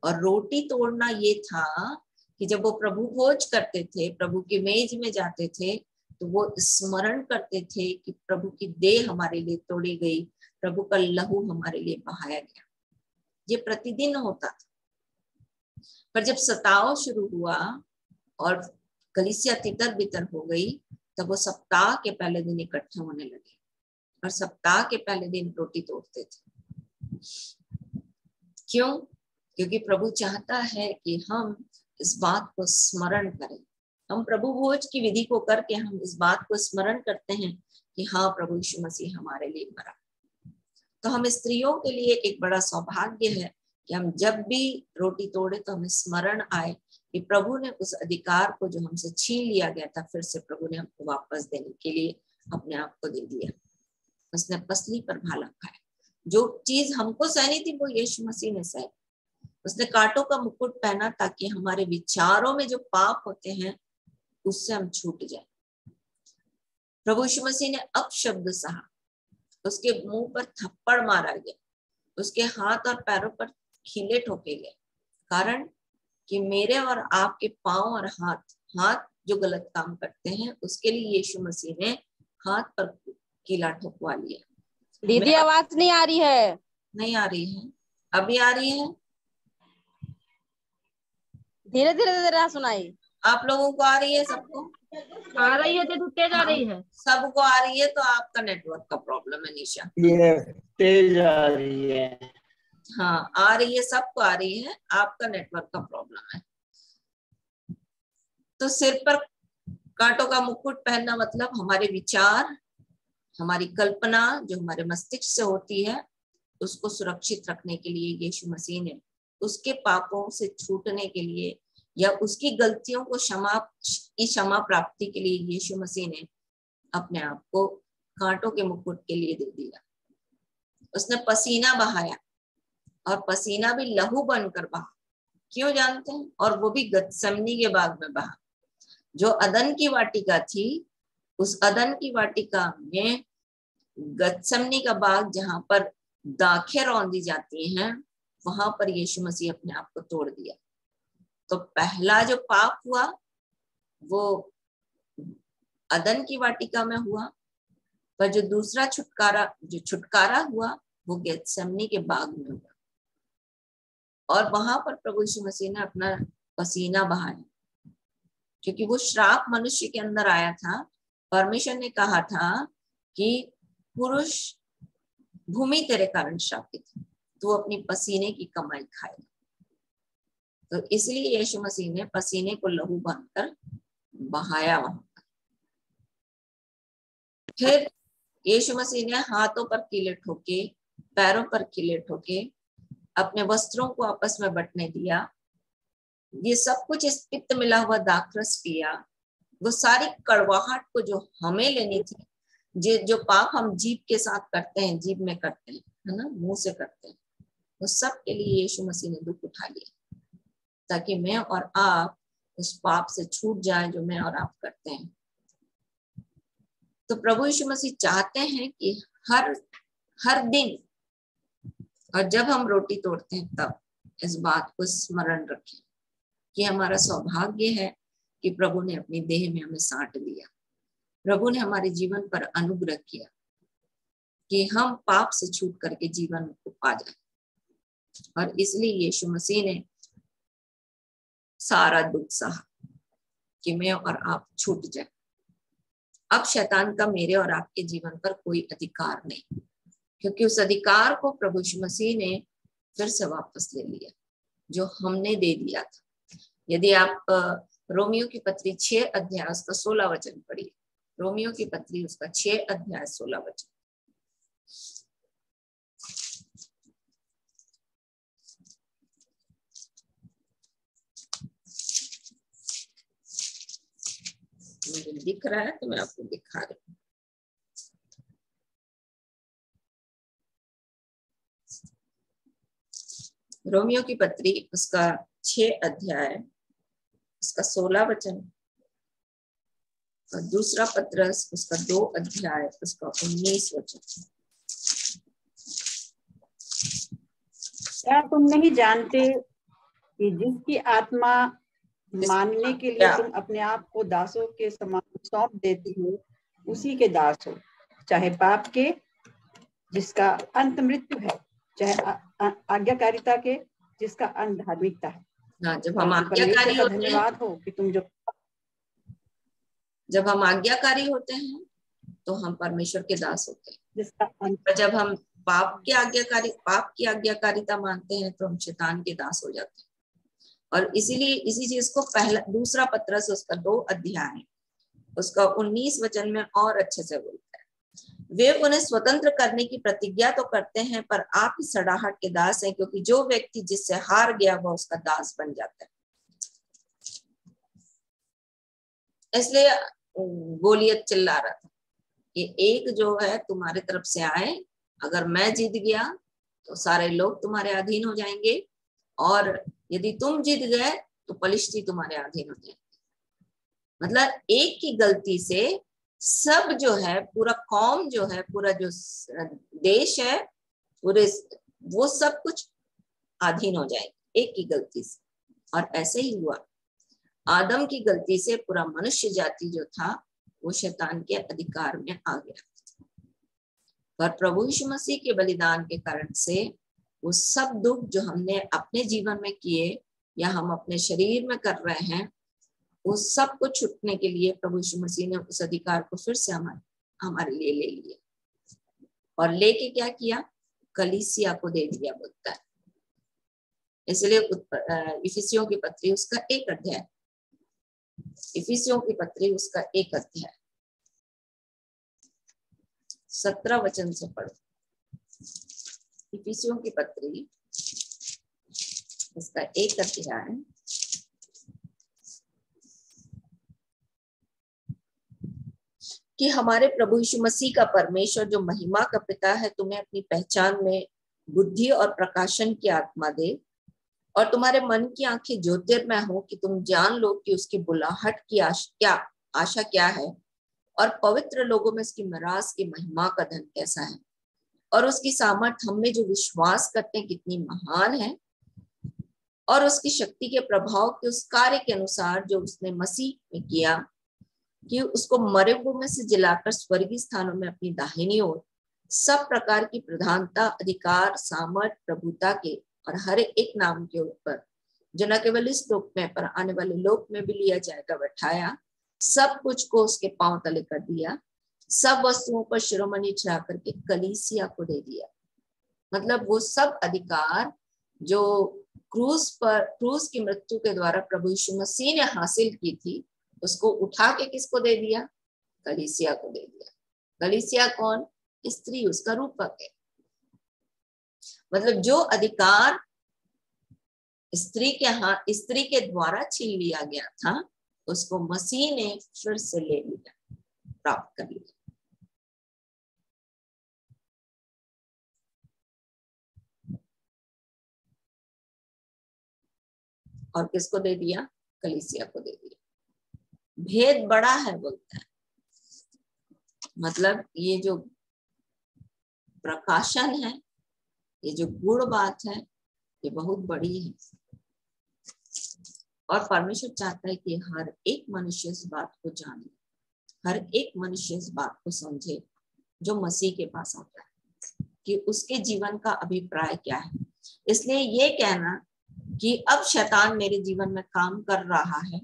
और रोटी तोड़ना ये था कि जब वो प्रभु भोज करते थे, प्रभु की मेज में जाते थे, तो वो स्मरण करते थे कि प्रभु की देह हमारे लिए तोड़ी गई, प्रभु का लहू हमारे लिए बहाया गया। ये प्रतिदिन होता था। पर जब सताव शुरू हुआ और कलीसिया तितर बितर हो गई, तब वो सप्ताह के पहले दिन इकट्ठे होने लगे और सप्ताह के पहले दिन रोटी तोड़ते थे। क्यों? क्योंकि प्रभु चाहता है कि हम इस बात को स्मरण करें। हम प्रभु भोज की विधि को करके हम इस बात को स्मरण करते हैं कि हाँ, प्रभु यीशु मसीह हमारे लिए मरा। तो हम स्त्रियों के लिए एक बड़ा सौभाग्य है कि हम जब भी रोटी तोड़े तो हमें स्मरण आए कि प्रभु ने उस अधिकार को जो हमसे छीन लिया गया था, फिर से प्रभु ने हमको वापस देने के लिए अपने आप को दे दिया। उसने पसली पर भाला खाया। जो चीज हमको सहनी थी वो यीशु मसीह ने सही। उसने कांटों का मुकुट पहना ताकि हमारे विचारों में जो पाप होते हैं उससे हम छूट जाए। प्रभु यीशु मसीह ने अपशब्द सहा, उसके मुंह पर थप्पड़ मारा गया, उसके हाथ और पैरों पर खीले ठोके गए, कारण कि मेरे और आपके पांव और हाथ जो गलत काम करते हैं उसके लिए यीशु मसीह ने हाथ पर कीला ठोकवा लिया। दीदी आवाज नहीं आ रही है? नहीं आ रही है, अभी आ रही है। धीरे धीरे सुनाई। आप लोगों को आ रही है? सबको आ रही है? तो तेज आ रही है? सबको आ रही है तो आपका नेटवर्क का प्रॉब्लम है निशा। ये तेज आ रही है। हाँ, आ रही है, सबको आ रही है, आपका नेटवर्क का प्रॉब्लम है। तो सिर पर कांटों का मुकुट पहनना मतलब हमारे विचार, हमारी कल्पना जो हमारे मस्तिष्क से होती है उसको सुरक्षित रखने के लिए यीशु मसीह ने, उसके पापों से छूटने के लिए या उसकी गलतियों को क्षमा प्राप्ति के लिए यीशु मसीह ने अपने आप को कांटों के मुकुट के लिए दे दिया। उसने पसीना बहाया और पसीना भी लहू बनकर बहा। क्यों जानते हैं? और वो भी गतसमनी के बाग में बहा। जो अदन की वाटिका थी, उस अदन की वाटिका में गतसमनी का बाग जहां पर दाखें रौंदी जाती हैं, वहां पर यीशु मसीह अपने आप को तोड़ दिया। तो पहला जो पाप हुआ वो अदन की वाटिका में हुआ, पर जो दूसरा छुटकारा हुआ वो गतसमनी के बाग में हुआ। और वहां पर प्रभु यीशु मसीह ने अपना पसीना बहाया, क्योंकि वो श्राप मनुष्य के अंदर आया था। परमेश्वर ने कहा था कि पुरुष भूमि तेरे कारण श्रापित है, तू अपनी पसीने की कमाई खाएगा। तो इसलिए यीशु मसीह ने पसीने को लहू बनकर बहाया वहां पर। फिर यीशु मसीह ने हाथों पर कीले ठोके, पैरों पर कीले ठोके, अपने वस्त्रों को आपस में बंटने दिया। ये सब कुछ इस पित्त मिला हुआ दाखरस पिया। वो सारी कड़वाहट को जो हमें लेनी थी, जो पाप हम जीभ के साथ करते हैं, जीभ में करते हैं, है ना, मुंह से करते हैं, वो सब के लिए यीशु मसीह ने दुख उठा लिया, ताकि मैं और आप उस पाप से छूट जाए जो मैं और आप करते हैं। तो प्रभु यीशु मसीह चाहते हैं कि हर दिन, और जब हम रोटी तोड़ते हैं तब इस बात को स्मरण रखें कि हमारा सौभाग्य है कि प्रभु ने अपनी देह में हमें साट लिया। प्रभु ने हमारे जीवन पर अनुग्रह किया कि हम पाप से छूट करके जीवन को पा जाए। और इसलिए यीशु मसीह ने सारा दुख सहा कि मैं और आप छूट जाए। अब शैतान का मेरे और आपके जीवन पर कोई अधिकार नहीं, क्योंकि उस अधिकार को प्रभु यीशु मसीह ने फिर से वापस ले लिया जो हमने दे दिया था। यदि आप रोमियो की पत्री 6 अध्याय उसका 16 वचन पढ़िए। रोमियो की पत्री उसका 6 अध्याय 16 वचन। मुझे दिख रहा है तो मैं आपको दिखा रही हूँ। रोमियो की पत्री उसका 6 अध्याय उसका 16 वचन और दूसरा पत्रस उसका 2 अध्याय उसका 19 वचन। क्या तुम नहीं जानते कि जिसकी आत्मा मानने के लिए तुम अपने आप को दासों के समान सौंप देते हो उसी के दास हो, चाहे पाप के जिसका अंत मृत्यु है, चाहे आज्ञाकारिता के जिसका अंत धार्मिकता है। जब हम आज्ञाकारी होते हैं, धन्यवाद हो कि तुम जब हम आज्ञाकारी होते हैं तो हम परमेश्वर के दास होते हैं, जिसका और जब हम पाप की आज्ञाकारिता मानते हैं तो हम शैतान के दास हो जाते हैं। और इसीलिए इसी चीज को दूसरा पत्रस उसका 2 अध्याय उसका 19 वचन में और अच्छे से बोलता है, वे उन्हें स्वतंत्र करने की प्रतिज्ञा तो करते हैं पर आप ही सड़ाहट के दास हैं, क्योंकि जो व्यक्ति जिससे हार गया वह उसका दास बन जाता है। इसलिए गोलियत चिल्ला रहा था कि एक जो है तुम्हारे तरफ से आए, अगर मैं जीत गया तो सारे लोग तुम्हारे अधीन हो जाएंगे, और यदि तुम जीत गए तो पलिश्ती तुम्हारे अधीन हो जाएंगे। मतलब एक की गलती से सब जो है, पूरा कौम जो है, पूरा जो देश है, पूरे वो सब कुछ अधीन हो जाएंगे एक की गलती से। और ऐसे ही हुआ, आदम की गलती से पूरा मनुष्य जाति जो था वो शैतान के अधिकार में आ गया। पर प्रभु यीशु मसीह के बलिदान के कारण से वो सब दुख जो हमने अपने जीवन में किए या हम अपने शरीर में कर रहे हैं, वो सब को छुटने के लिए प्रभु यीशु मसीह ने उस अधिकार को फिर से हमारे लिए ले लिया, और लेके क्या किया, कलीसिया को दे दिया बोलता है। इसलिए इफिसियों की पत्री उसका 1 अध्याय, इफिसियों की पत्री उसका 1 अध्याय 17 वचन से पढ़ो। इफिसियों की पत्री उसका 1 अध्याय कि हमारे प्रभु यीशु मसीह का परमेश्वर जो महिमा का पिता है तुम्हें अपनी पहचान में बुद्धि और प्रकाशन की आत्मा दे, और तुम्हारे मन की आंखें ज्योतिर्मय हो कि तुम जान लो कि उसकी बुलाहट की आशा क्या है, और पवित्र लोगों में उसकी मिरास की महिमा का धन कैसा है, और उसकी सामर्थ हम में जो विश्वास करते हैं कितनी महान है, और उसकी शक्ति के प्रभाव के उस कार्य के अनुसार जो उसने मसीह में किया कि उसको मरे हुओं में से जिलाकर स्वर्गीय स्थानों में अपनी दाहिनी ओर सब प्रकार की प्रधानता, अधिकार, सामर्थ, प्रभुता के और हर एक नाम के ऊपर जो न केवल इस लोक में पर आने वाले लोक में भी लिया जाएगा बैठाया, सब कुछ को उसके पांव तले कर दिया, सब वस्तुओं पर शिरोमणि चढ़ा करके कलीसिया को दे दिया। मतलब वो सब अधिकार जो क्रूस की मृत्यु के द्वारा प्रभु यीशु मसीह ने हासिल की थी, उसको उठा के किसको दे दिया, कलीसिया को दे दिया। कलीसिया कौन, स्त्री, उसका रूपक है। मतलब जो अधिकार स्त्री के द्वारा छीन लिया गया था, उसको मसीह ने फिर से ले लिया, प्राप्त कर लिया। और किसको दे दिया, कलीसिया को दे दिया। भेद बड़ा है बोलता है, मतलब ये जो प्रकाशन है, ये जो गुण बात है, ये बहुत बड़ी है। और परमेश्वर चाहता है कि हर एक मनुष्य इस बात को जाने, हर एक मनुष्य इस बात को समझे जो मसीह के पास आता है कि उसके जीवन का अभिप्राय क्या है। इसलिए ये कहना कि अब शैतान मेरे जीवन में काम कर रहा है,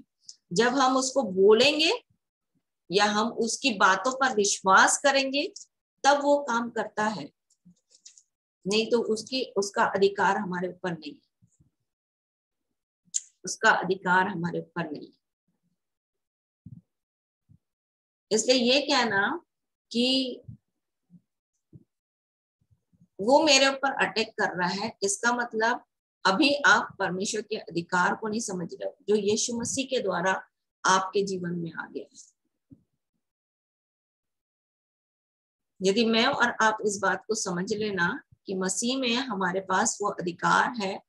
जब हम उसको बोलेंगे या हम उसकी बातों पर विश्वास करेंगे तब वो काम करता है, नहीं तो उसका अधिकार हमारे ऊपर नहीं है, उसका अधिकार हमारे ऊपर नहीं है। इसलिए ये कहना कि वो मेरे ऊपर अटैक कर रहा है, इसका मतलब अभी आप परमेश्वर के अधिकार को नहीं समझ रहे हो जो यीशु मसीह के द्वारा आपके जीवन में आ गया है। यदि मैं और आप इस बात को समझ लेना कि मसीह में हमारे पास वो अधिकार है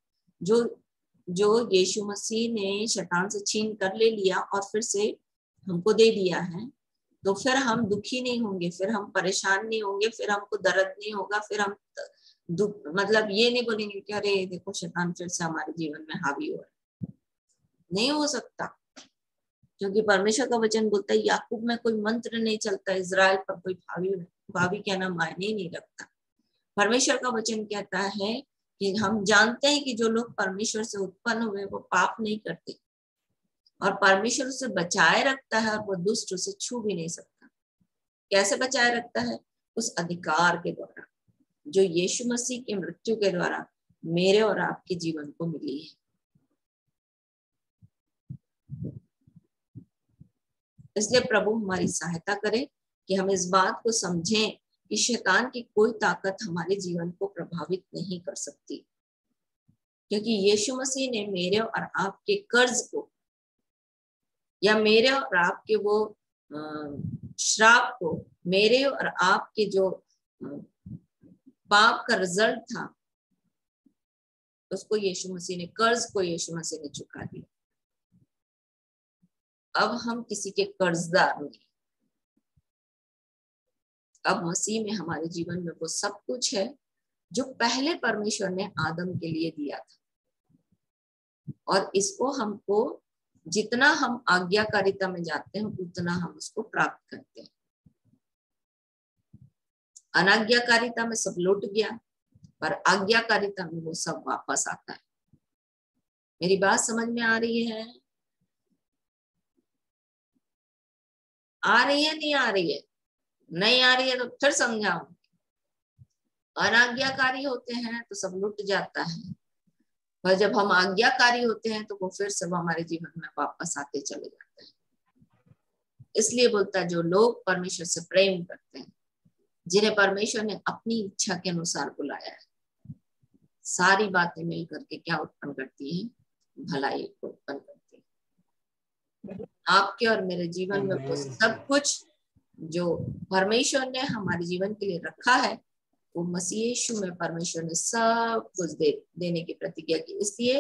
जो जो यीशु मसीह ने शैतान से छीन कर ले लिया और फिर से हमको दे दिया है, तो फिर हम दुखी नहीं होंगे, फिर हम परेशान नहीं होंगे, फिर हमको दर्द नहीं होगा, फिर हम मतलब ये नहीं बोलेंगे कि अरे देखो शैतान फिर से हमारे जीवन में हावी हो रहा है। नहीं हो सकता, क्योंकि परमेश्वर का वचन बोलता है याकूब में कोई मंत्र नहीं चलता, इजराइल पर कोई भावी कहना मायने नहीं रखता। परमेश्वर का वचन कहता है कि हम जानते हैं कि जो लोग परमेश्वर से उत्पन्न हुए वो पाप नहीं करते, और परमेश्वर उसे बचाए रखता है, और वो दुष्ट उसे छू भी नहीं सकता। कैसे बचाए रखता है? उस अधिकार के द्वारा जो यीशु मसीह की मृत्यु के द्वारा मेरे और आपके जीवन को मिली है। इसलिए प्रभु हमारी सहायता करे कि हम इस बात को समझें कि शैतान की कोई ताकत हमारे जीवन को प्रभावित नहीं कर सकती, क्योंकि यीशु मसीह ने मेरे और आपके कर्ज को या मेरे और आपके वो श्राप को, मेरे और आपके जो पाप का रिजल्ट था उसको यीशु मसीह ने, कर्ज को यीशु मसीह ने चुका दिया। अब हम किसी के कर्जदार नहीं। अब मसीह में हमारे जीवन में वो सब कुछ है जो पहले परमेश्वर ने आदम के लिए दिया था, और इसको हमको जितना हम आज्ञाकारिता में जाते हैं उतना हम उसको प्राप्त करते हैं। अनाज्ञाकारिता में सब लौट गया, पर आज्ञाकारिता में वो सब वापस आता है। मेरी बात समझ में आ रही है? आ रही है? नहीं आ रही है? नहीं आ रही है तो फिर समझाऊं। अनाज्ञाकारी होते हैं तो सब लुट जाता है, पर जब हम आज्ञाकारी होते हैं तो वो फिर सब हमारे जीवन में वापस आते चले जाते हैं। इसलिए बोलता है जो लोग परमेश्वर से प्रेम करते हैं, जिन्हें परमेश्वर ने अपनी इच्छा के अनुसार बुलाया है, सारी बातें मिल करके क्या उत्पन्न करती हैं? भलाई को उत्पन्न करती है। आपके और मेरे जीवन में वो सब कुछ जो परमेश्वर ने हमारे जीवन के लिए रखा है, वो मसीह यीशु में परमेश्वर ने सब कुछ देने की प्रतिज्ञा की। इसलिए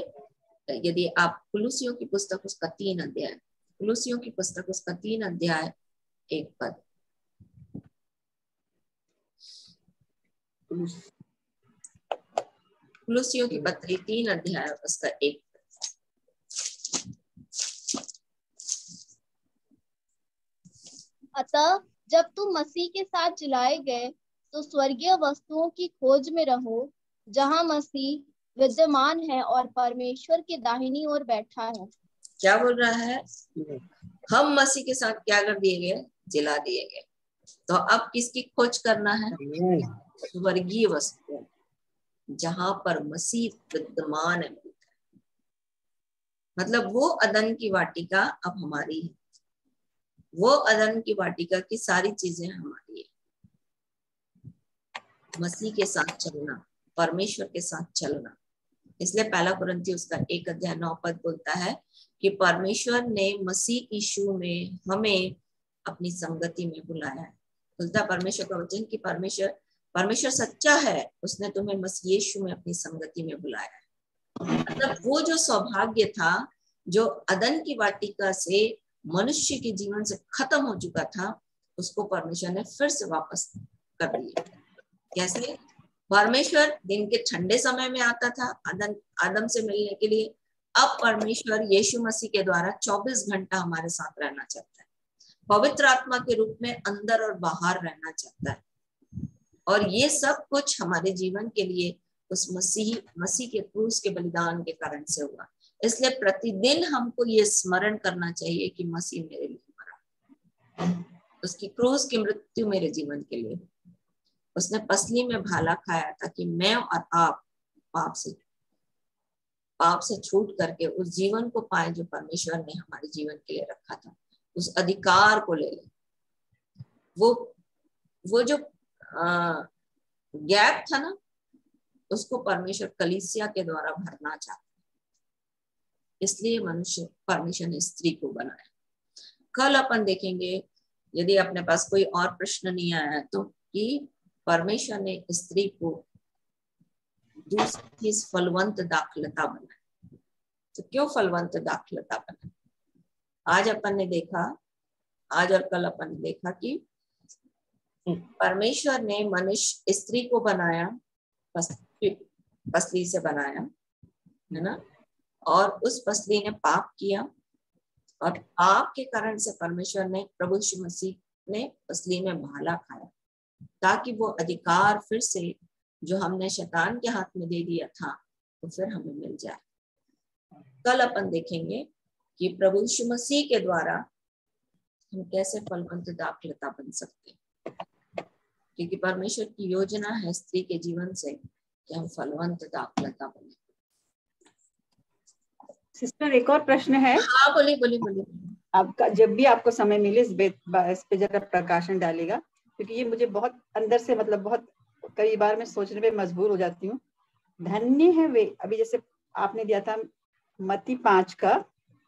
यदि आप कुलुसियों की पुस्तक उसका 3 अध्याय, कुलुसियों की पुस्तक उसका 3 अध्याय 1 पद, कुलुसियों की पत्री 3 अध्याय उसका 1 पद। अतः जब तुम मसीह के साथ जिलाए गए तो स्वर्गीय वस्तुओं की खोज में रहो, जहां मसीह विद्यमान है और परमेश्वर के दाहिनी ओर बैठा है। क्या बोल रहा है? हम मसीह के साथ क्या कर दिए गए? जिला दिए गए। तो अब किसकी खोज करना है? स्वर्गीय वस्तुओं, जहां पर मसीह विद्यमान है। मतलब वो अदन की वाटिका अब हमारी है, वो अदन की वाटिका की सारी चीजें हमारी है। मसीह के साथ चलना, परमेश्वर के साथ चलना। इसलिए 1 कुरिन्थियों उसका 1 अध्याय 9 पद बोलता है कि परमेश्वर ने मसीह यीशु में हमें अपनी संगति में बुलाया है। बोलता परमेश्वर का वचन कि परमेश्वर सच्चा है, उसने तुम्हें मसीह यीशु में अपनी संगति में बुलाया है। मतलब वो जो सौभाग्य था जो अदन की वाटिका से मनुष्य के जीवन से खत्म हो चुका था, उसको परमेश्वर ने फिर से वापस कर दिया। कैसे? परमेश्वर दिन के ठंडे समय में आता था आदम से मिलने के लिए, अब परमेश्वर यीशु मसीह के द्वारा 24 घंटा हमारे साथ रहना चाहता है, पवित्र आत्मा के रूप में अंदर और बाहर रहना चाहता है। और ये सब कुछ हमारे जीवन के लिए उस मसीह के क्रूस के बलिदान के कारण से हुआ। इसलिए प्रतिदिन हमको ये स्मरण करना चाहिए कि मसीह मेरे लिए मरा, उसकी क्रूस की मृत्यु मेरे जीवन के लिए। उसने पसली में भाला खाया ताकि मैं और आप पाप से छूट करके उस जीवन को पाए जो परमेश्वर ने हमारे जीवन के लिए रखा था, उस अधिकार को ले ले। वो जो गैप था ना, उसको परमेश्वर कलीसिया के द्वारा भरना चाहता है। इसलिए परमेश्वर ने स्त्री को बनाया। कल अपन देखेंगे, यदि अपने पास कोई और प्रश्न नहीं आया तो, कि परमेश्वर ने स्त्री को दूसरी चीज फलवंत दाखलता बनाया। तो क्यों फलवंत दाखलता बने? आज अपन ने देखा, आज और कल अपन ने देखा कि परमेश्वर ने मनुष्य स्त्री को बनाया, पसली से बनाया, है ना, और उस पसली ने पाप किया, और पाप के कारण से परमेश्वर ने, प्रभु यीशु मसीह ने पसली में भाला खाया, ताकि वो अधिकार फिर से जो हमने शैतान के हाथ में दे दिया था तो फिर हमें मिल जाए। कल अपन देखेंगे कि प्रभु यीशु मसीह के द्वारा हम कैसे फलवंत दाखलता बन सकते हैं, क्योंकि परमेश्वर की योजना है स्त्री के जीवन से कि हम फलवंत दाखलता बने। सिस्टर एक और प्रश्न है। हाँ बोलिए बोलिए बोलिए। आपका जब भी आपको समय मिले इस पे जरा प्रकाशन डालेगा, क्योंकि ये मुझे बहुत अंदर से मतलब बहुत कई बार मैं सोचने पे मजबूर हो जाती हूँ। धन्य है वे, अभी जैसे आपने दिया था मत्ती 5 का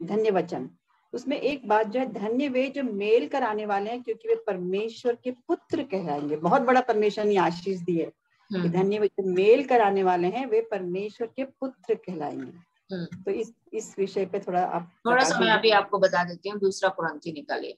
धन्य वचन, उसमें एक बात जो है, धन्य वे जो मेल कराने वाले हैं क्योंकि वे परमेश्वर के पुत्र कहलाएंगे। बहुत बड़ा परमेश्वर ने आशीष दी है कि धन्य वे जो मेल कराने वाले हैं वे परमेश्वर के पुत्र कहलाएंगे। तो इस विषय पे थोड़ा समय अभी आपको बता देती हूँ। दूसरा कुरिन्थी निकालिए।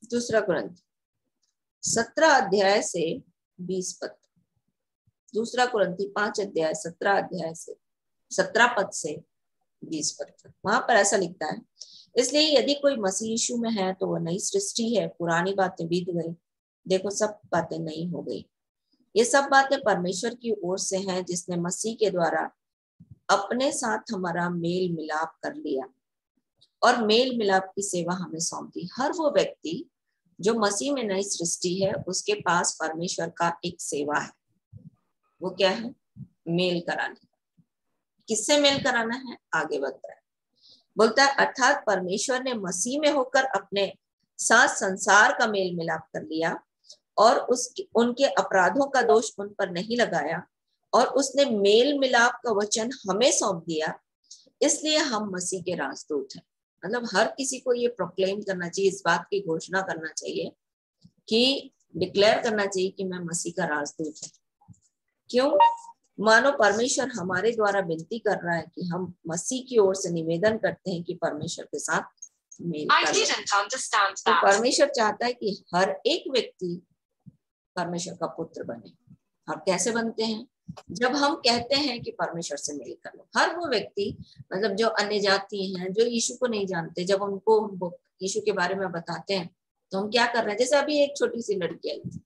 दूसरा कुरिन्थी 17 अध्याय से 20 पद। दूसरा कुरिन्थी 5 अध्याय 17 पद से 20 पद तक। वहां पर ऐसा लिखता है, इसलिए यदि कोई मसीह यीशु में है तो वह नई सृष्टि है, पुरानी बातें बीत गई, देखो सब बातें नई हो गई। ये सब बातें परमेश्वर की ओर से हैं, जिसने मसीह के द्वारा अपने साथ हमारा मेल मिलाप कर लिया और मेल मिलाप की सेवा हमें सौंप दी। हर वो व्यक्ति जो मसीह में नई सृष्टि है उसके पास परमेश्वर का एक सेवा है। वो क्या है? मेल कराने। किससे मेल कराना है? आगे बढ़ता है, बोलता है अर्थात परमेश्वर ने मसीह में होकर अपने साथ संसार का मेल मिलाप कर लिया और उनके अपराधों का दोष उन पर नहीं लगाया, और उसने मेल मिलाप का वचन हमें सौंप दिया, इसलिए हम मसीह के राजदूत हैं। मतलब हर किसी को ये प्रोक्लेम करना चाहिए, इस बात की घोषणा करना चाहिए, कि डिक्लेयर करना चाहिए कि मैं मसीह का राजदूत हूँ। क्यों? मानो परमेश्वर हमारे द्वारा विनती कर रहा है कि हम मसीह की ओर से निवेदन करते हैं कि परमेश्वर के साथ मेल करें। तो परमेश्वर चाहता है कि हर एक व्यक्ति परमेश्वर का पुत्र बने। और कैसे बनते हैं? जब हम कहते हैं कि परमेश्वर से मेल कर लो। हर वो व्यक्ति, मतलब जो अन्य जाति हैं, जो यीशु को नहीं जानते, जब उनको यीशु के बारे में बताते हैं तो हम क्या कर रहे हैं? जैसे अभी एक छोटी सी लड़की आई थी,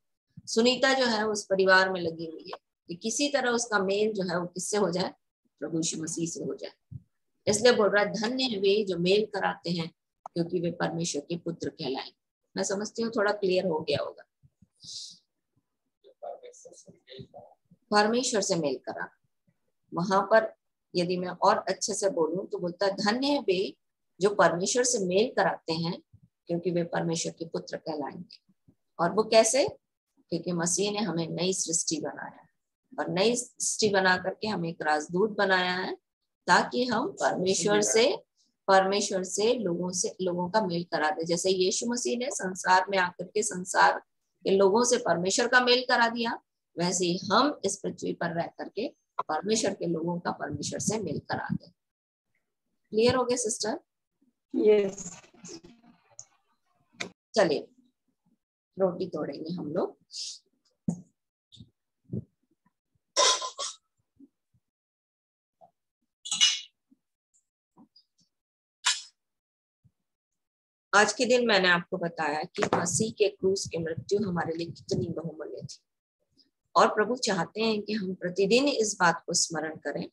सुनीता जो है उस परिवार में लगी हुई है कि किसी तरह उसका मेल जो है वो किससे हो जाए? प्रभु यीशु मसीह से हो जाए। इसलिए बोल रहा है धन्य है वे जो मेल कराते हैं क्योंकि वे परमेश्वर के पुत्र कहलाए। मैं समझती हूँ थोड़ा क्लियर हो गया होगा। परमेश्वर से मेल करा, वहां पर यदि मैं और अच्छे से बोलूं तो बोलता है धन्य है वे जो परमेश्वर से मेल कराते हैं क्योंकि वे परमेश्वर के पुत्र कहलाएंगे। और वो कैसे? क्योंकि मसीह ने हमें नई सृष्टि बनाया, और नई सृष्टि बना करके हमें एक राजदूत बनाया है, ताकि हम परमेश्वर से लोगों का मेल करा दे। जैसे यीशु मसीह ने संसार में आकर के संसार के लोगों से परमेश्वर का मेल करा दिया, वैसे ही हम इस पृथ्वी पर रह करके परमेश्वर के लोगों का परमेश्वर से मेल करा दे। क्लियर हो गया सिस्टर? यस। चलिए रोटी तोड़ेंगे हम लोग। आज के दिन मैंने आपको बताया कि मसीह के क्रूस की मृत्यु हमारे लिए कितनी बहुमूल्य थी, और प्रभु चाहते हैं कि हम प्रतिदिन इस बात को स्मरण करें।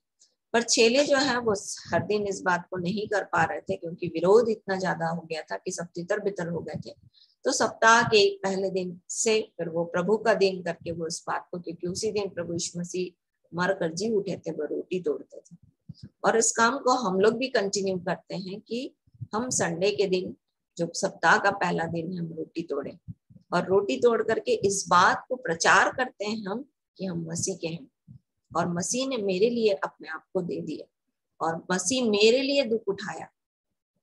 पर चेले जो है वो हर दिन इस बात को नहीं कर पा रहे थे, क्योंकि विरोध इतना ज्यादा हो गया था कि सब तितर बितर हो गए थे। तो सप्ताह के पहले दिन से फिर वो प्रभु का दिन करके वो इस बात को, क्योंकि उसी दिन प्रभु यीशु मसीह मर कर जी उठे थे, वो रोटी तोड़ते थे। और इस काम को हम लोग भी कंटिन्यू करते हैं कि हम संडे के दिन, जो सप्ताह का पहला दिन है, हम रोटी तोड़े। और रोटी तोड़ करके इस बात को प्रचार करते हैं हम कि हम मसीह के हैं और मसीह ने मेरे लिए अपने आप को दे दिया और मसीह मेरे लिए दुख उठाया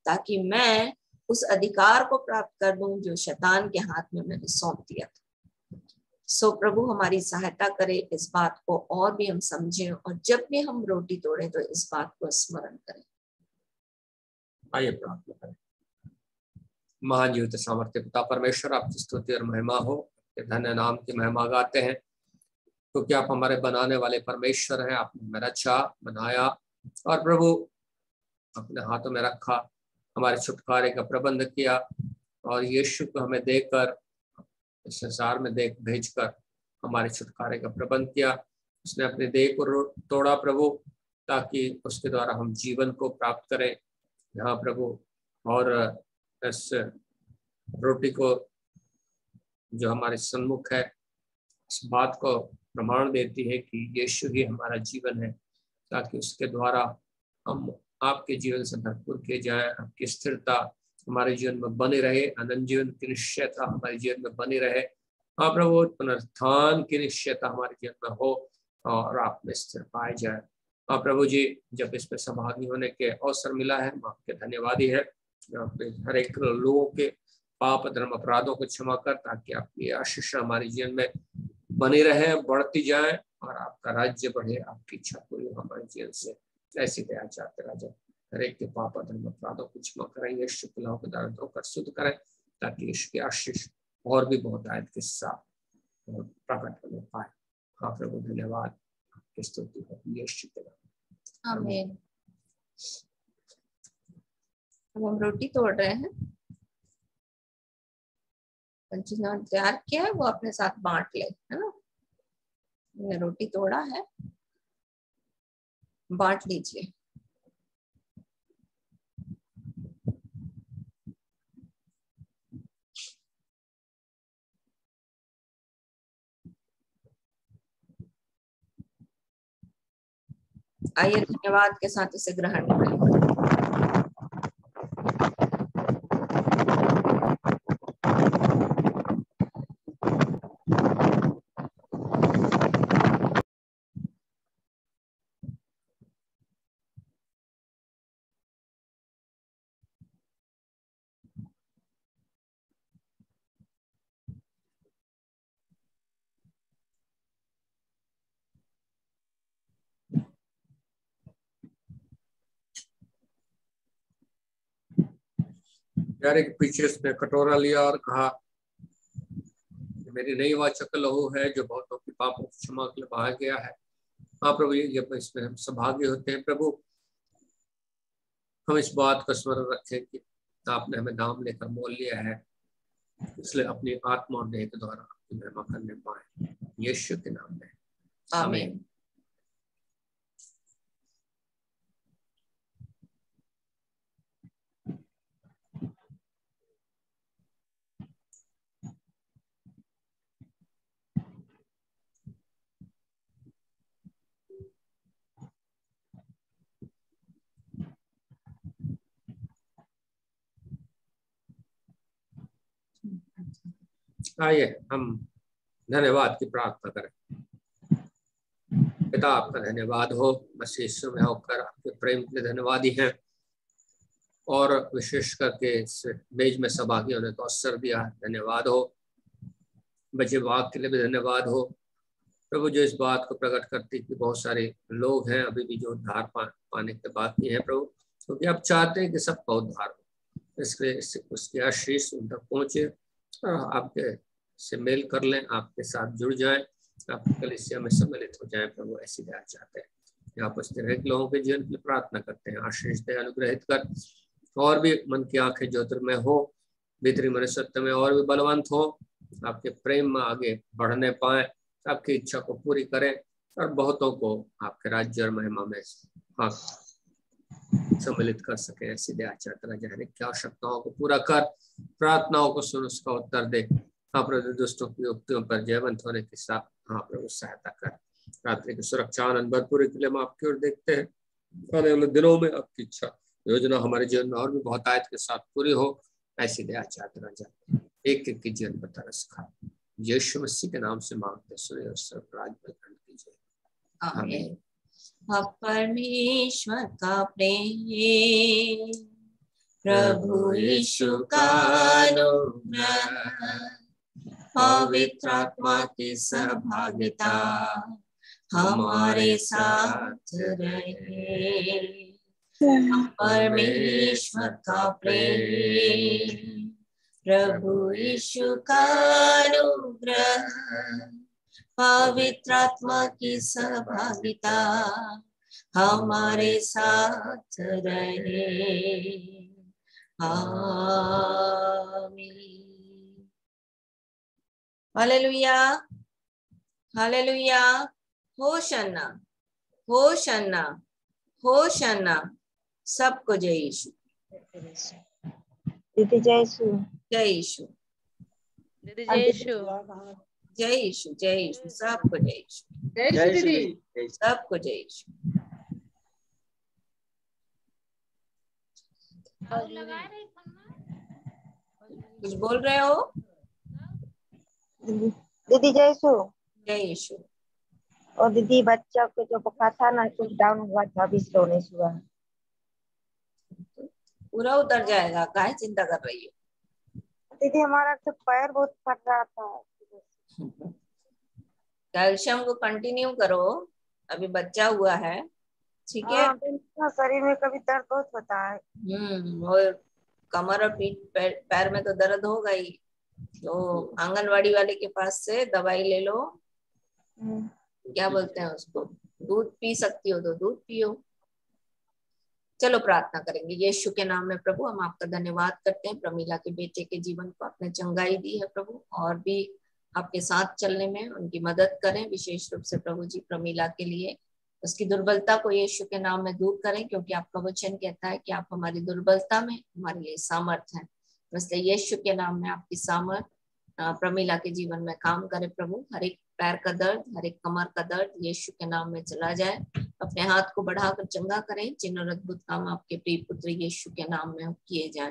ताकि मैं उस अधिकार को प्राप्त कर लूं जो शैतान के हाथ में मैंने सौंप दिया था। सो प्रभु हमारी सहायता करे इस बात को और भी हम समझें और जब भी हम रोटी तोड़ें तो इस बात को स्मरण करें। आइए प्रार्थना करें। महान जीवित सामर्थ्य पिता परमेश्वर, आपकी स्तुति और महिमा हो, धन्य नाम की महिमा गाते हैं क्योंकि आप हमारे बनाने वाले परमेश्वर हैं। आपने हमें रचा, बनाया और प्रभु अपने हाथों में रखा, हमारे छुटकारे का प्रबंध किया और यीशु को हमें देकर इस संसार में भेजकर हमारे छुटकारे का प्रबंध किया। उसने अपने देह को तोड़ा प्रभु ताकि उसके द्वारा हम जीवन को प्राप्त करें यहाँ प्रभु। और इस रोटी को जो हमारे सम्मुख है इस बात को प्रमाण देती है कि यीशु ही हमारा जीवन है ताकि उसके द्वारा हम आपके जीवन से भरपूर किए जाए। आपकी स्थिरता हमारे जीवन में बनी रहे, अनंत जीवन की निश्चयता हमारे जीवन में बनी रहे। हाँ प्रभु, पुनरुत्थान की निश्चयता हमारे जीवन में हो और आप में स्थिर पाए जाए। हाँ प्रभु जी, जब इस पे सहभागी होने के अवसर मिला है, हम आपके धन्यवादी है। आपने हर एक लोगों के पाप धर्म अपराधों को क्षमा कर ताकि आपकी आशीष हमारे जीवन में बनी रहे, बढ़ती जाए और आपका राज्य बढ़े, आपकी इच्छा पूरी हो हमारे जीवन से। ऐसी दया चाहते राजा, हर एक के पाप धर्म अपराधों को क्षमा करें, यीशु के नाम के द्वारा धोकर शुद्ध करें ताकि यीशु की आशीष और भी बहुत आयत के साथ प्रकट होने पाए। हाँ प्रभु, धन्यवाद, आपकी स्तुति हो यीशु के नाम। आमीन। अब हम रोटी तोड़ रहे हैं। जिन्होंने तैयार किया है वो अपने साथ बांट ले, है ना। हमने रोटी तोड़ा है, बांट लीजिए। आइए धन्यवाद के साथ इसे ग्रहण करें। प्यारे के पीछे उसने कटोरा लिया और कहा, मेरी नई वाचा का लहू है जो बहुतों की पापों की क्षमा के लिए बहाया गया है। हाँ प्रभु, जब इसमें हम सहभागी होते हैं प्रभु, हम इस बात का स्मरण रखें कि आपने हमें नाम लेकर मोल लिया है, इसलिए अपनी आत्मा और देह के द्वारा आपकी महिमा करने पाए, यीशु के नाम में आमीन। आइए हम धन्यवाद की प्रार्थना करें। पिता, आपका धन्यवाद हो, मसीह यीशु में होकर आपके प्रेम के लिए धन्यवादी हैं और विशेष करके इस मेज में सहभागी होने का अवसर दिया है, धन्यवाद हो। बचे वाक के लिए भी धन्यवाद हो प्रभु, जो इस बात को प्रकट करती कि बहुत सारे लोग हैं अभी भी जो उद्धार पाने के बाकी हैं प्रभु, क्योंकि आप चाहते हैं कि सबका उद्धार हो। इसलिए उसकी आशीष उन तक पहुंचे और आपके से मेल कर लें, आपके साथ जुड़ जाएं, आपकी कलीसिया में सम्मिलित हो जाएं प्रभु, ऐसी दया चाहते हैं। यहाँ पर लोगों के जीवन की प्रार्थना करते हैं, आशीष दे अनुग्रहित कर, और भी मन की आंखें ज्योतिर्मय हो, भीतरी मनुष्यत्व में और भी बलवंत हो, आपके प्रेम में आगे बढ़ने पाए, आपकी इच्छा को पूरी करें और बहुतों को आपके राज्य और महिमा में हाँ सम्मिलित कर सके, ऐसी दया चाहते हैं। जहने की आवश्यकताओं को पूरा कर, प्रार्थनाओं को सुन, उसका उत्तर दे। हाँ प्रभु, दुष्टों की युक्तियों पर जयवंत होने के साथ हाँ प्रभु सहायता कर। रात्रि की सुरक्षा आनंद भरपूरी के लिए हम आपकी ओर देखते हैं। आने वाले दिनों में आपकी इच्छा योजना हमारे जीवन में और भी बहुत आयत के साथ पूरी हो, ऐसी दया चाहते राजा। एक एक के जीवन पर तरस खाए। यीशु मसीह के नाम से मांगते सुने और सर्वराज पर ग्रहण कीजिए। आमीन। अब परमेश्वर का प्रेम, प्रभु यीशु का अनुग्रह, पवित्र आत्मा की सहभागिता हमारे साथ रहे। परमेश्वर का प्रेम, प्रभु यीशु का अनुग्रह, पवित्र आत्मा की सहभागिता हमारे साथ रहे। आमीन। हालेलुया, हालेलुया। होशन्ना, होशन्ना, होशन्ना। सबको जय यीशु, दीदी जय यीशु, जय यीशु, दीदी जय यीशु, जय यीशु, जय यीशु। सबको जय यीशु, जय यीशु दीदी। सबको जय यीशु। कुछ बोल रहे हो? दीदी जय यीशु। जय यीशु। और दीदी बच्चा को जो बुखार था ना, कुछ डाउन हुआ था, अभी स्लो नहीं हुआ। पूरा उतर जाएगा, काहे चिंता कर रही हो? दीदी हमारा तो पैर बहुत फट रहा था। कैल्शियम को कंटिन्यू करो, अभी बच्चा हुआ है, ठीक है? शरीर में कभी दर्द बहुत होता है। और कमर और पीठ पैर में तो दर्द होगा ही, तो आंगनवाड़ी वाले के पास से दवाई ले लो। क्या बोलते हैं उसको, दूध पी सकती हो तो दूध पियो। चलो प्रार्थना करेंगे। यीशु के नाम में प्रभु हम आपका धन्यवाद करते हैं, प्रमीला के बेटे के जीवन को आपने चंगाई दी है प्रभु, और भी आपके साथ चलने में उनकी मदद करें। विशेष रूप से प्रभु जी प्रमीला के लिए उसकी दुर्बलता को यीशु के नाम में दूर करें, क्योंकि आपका वचन कहता है कि आप हमारी दुर्बलता में हमारे लिए सामर्थ हैं। इसलिए यीशु के नाम में आपकी सामर्थ प्रमीला के जीवन में काम करे प्रभु। हर एक पैर का दर्द, हर एक कमर का दर्द यीशु के नाम में चला जाए। अपने हाथ को बढ़ाकर चंगा करें। चिन्ह और अद्भुत काम आपके प्रिय पुत्र यीशु के नाम में किए जाए।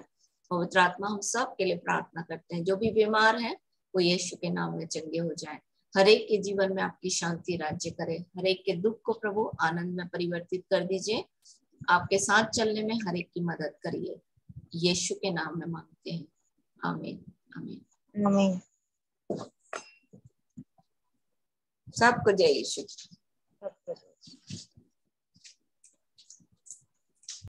पवित्र आत्मा हम सब के लिए प्रार्थना करते हैं, जो भी बीमार है वो यीशु के नाम में चंगे हो जाए। हर एक के जीवन में आपकी शांति राज्य करे। हर एक के दुख को प्रभु आनंद में परिवर्तित कर दीजिए। आपके साथ चलने में हर एक की मदद करिए। यीशु के नाम में मांगते हैं, आमीन, आमीन, आमीन। सबको जय यीशु।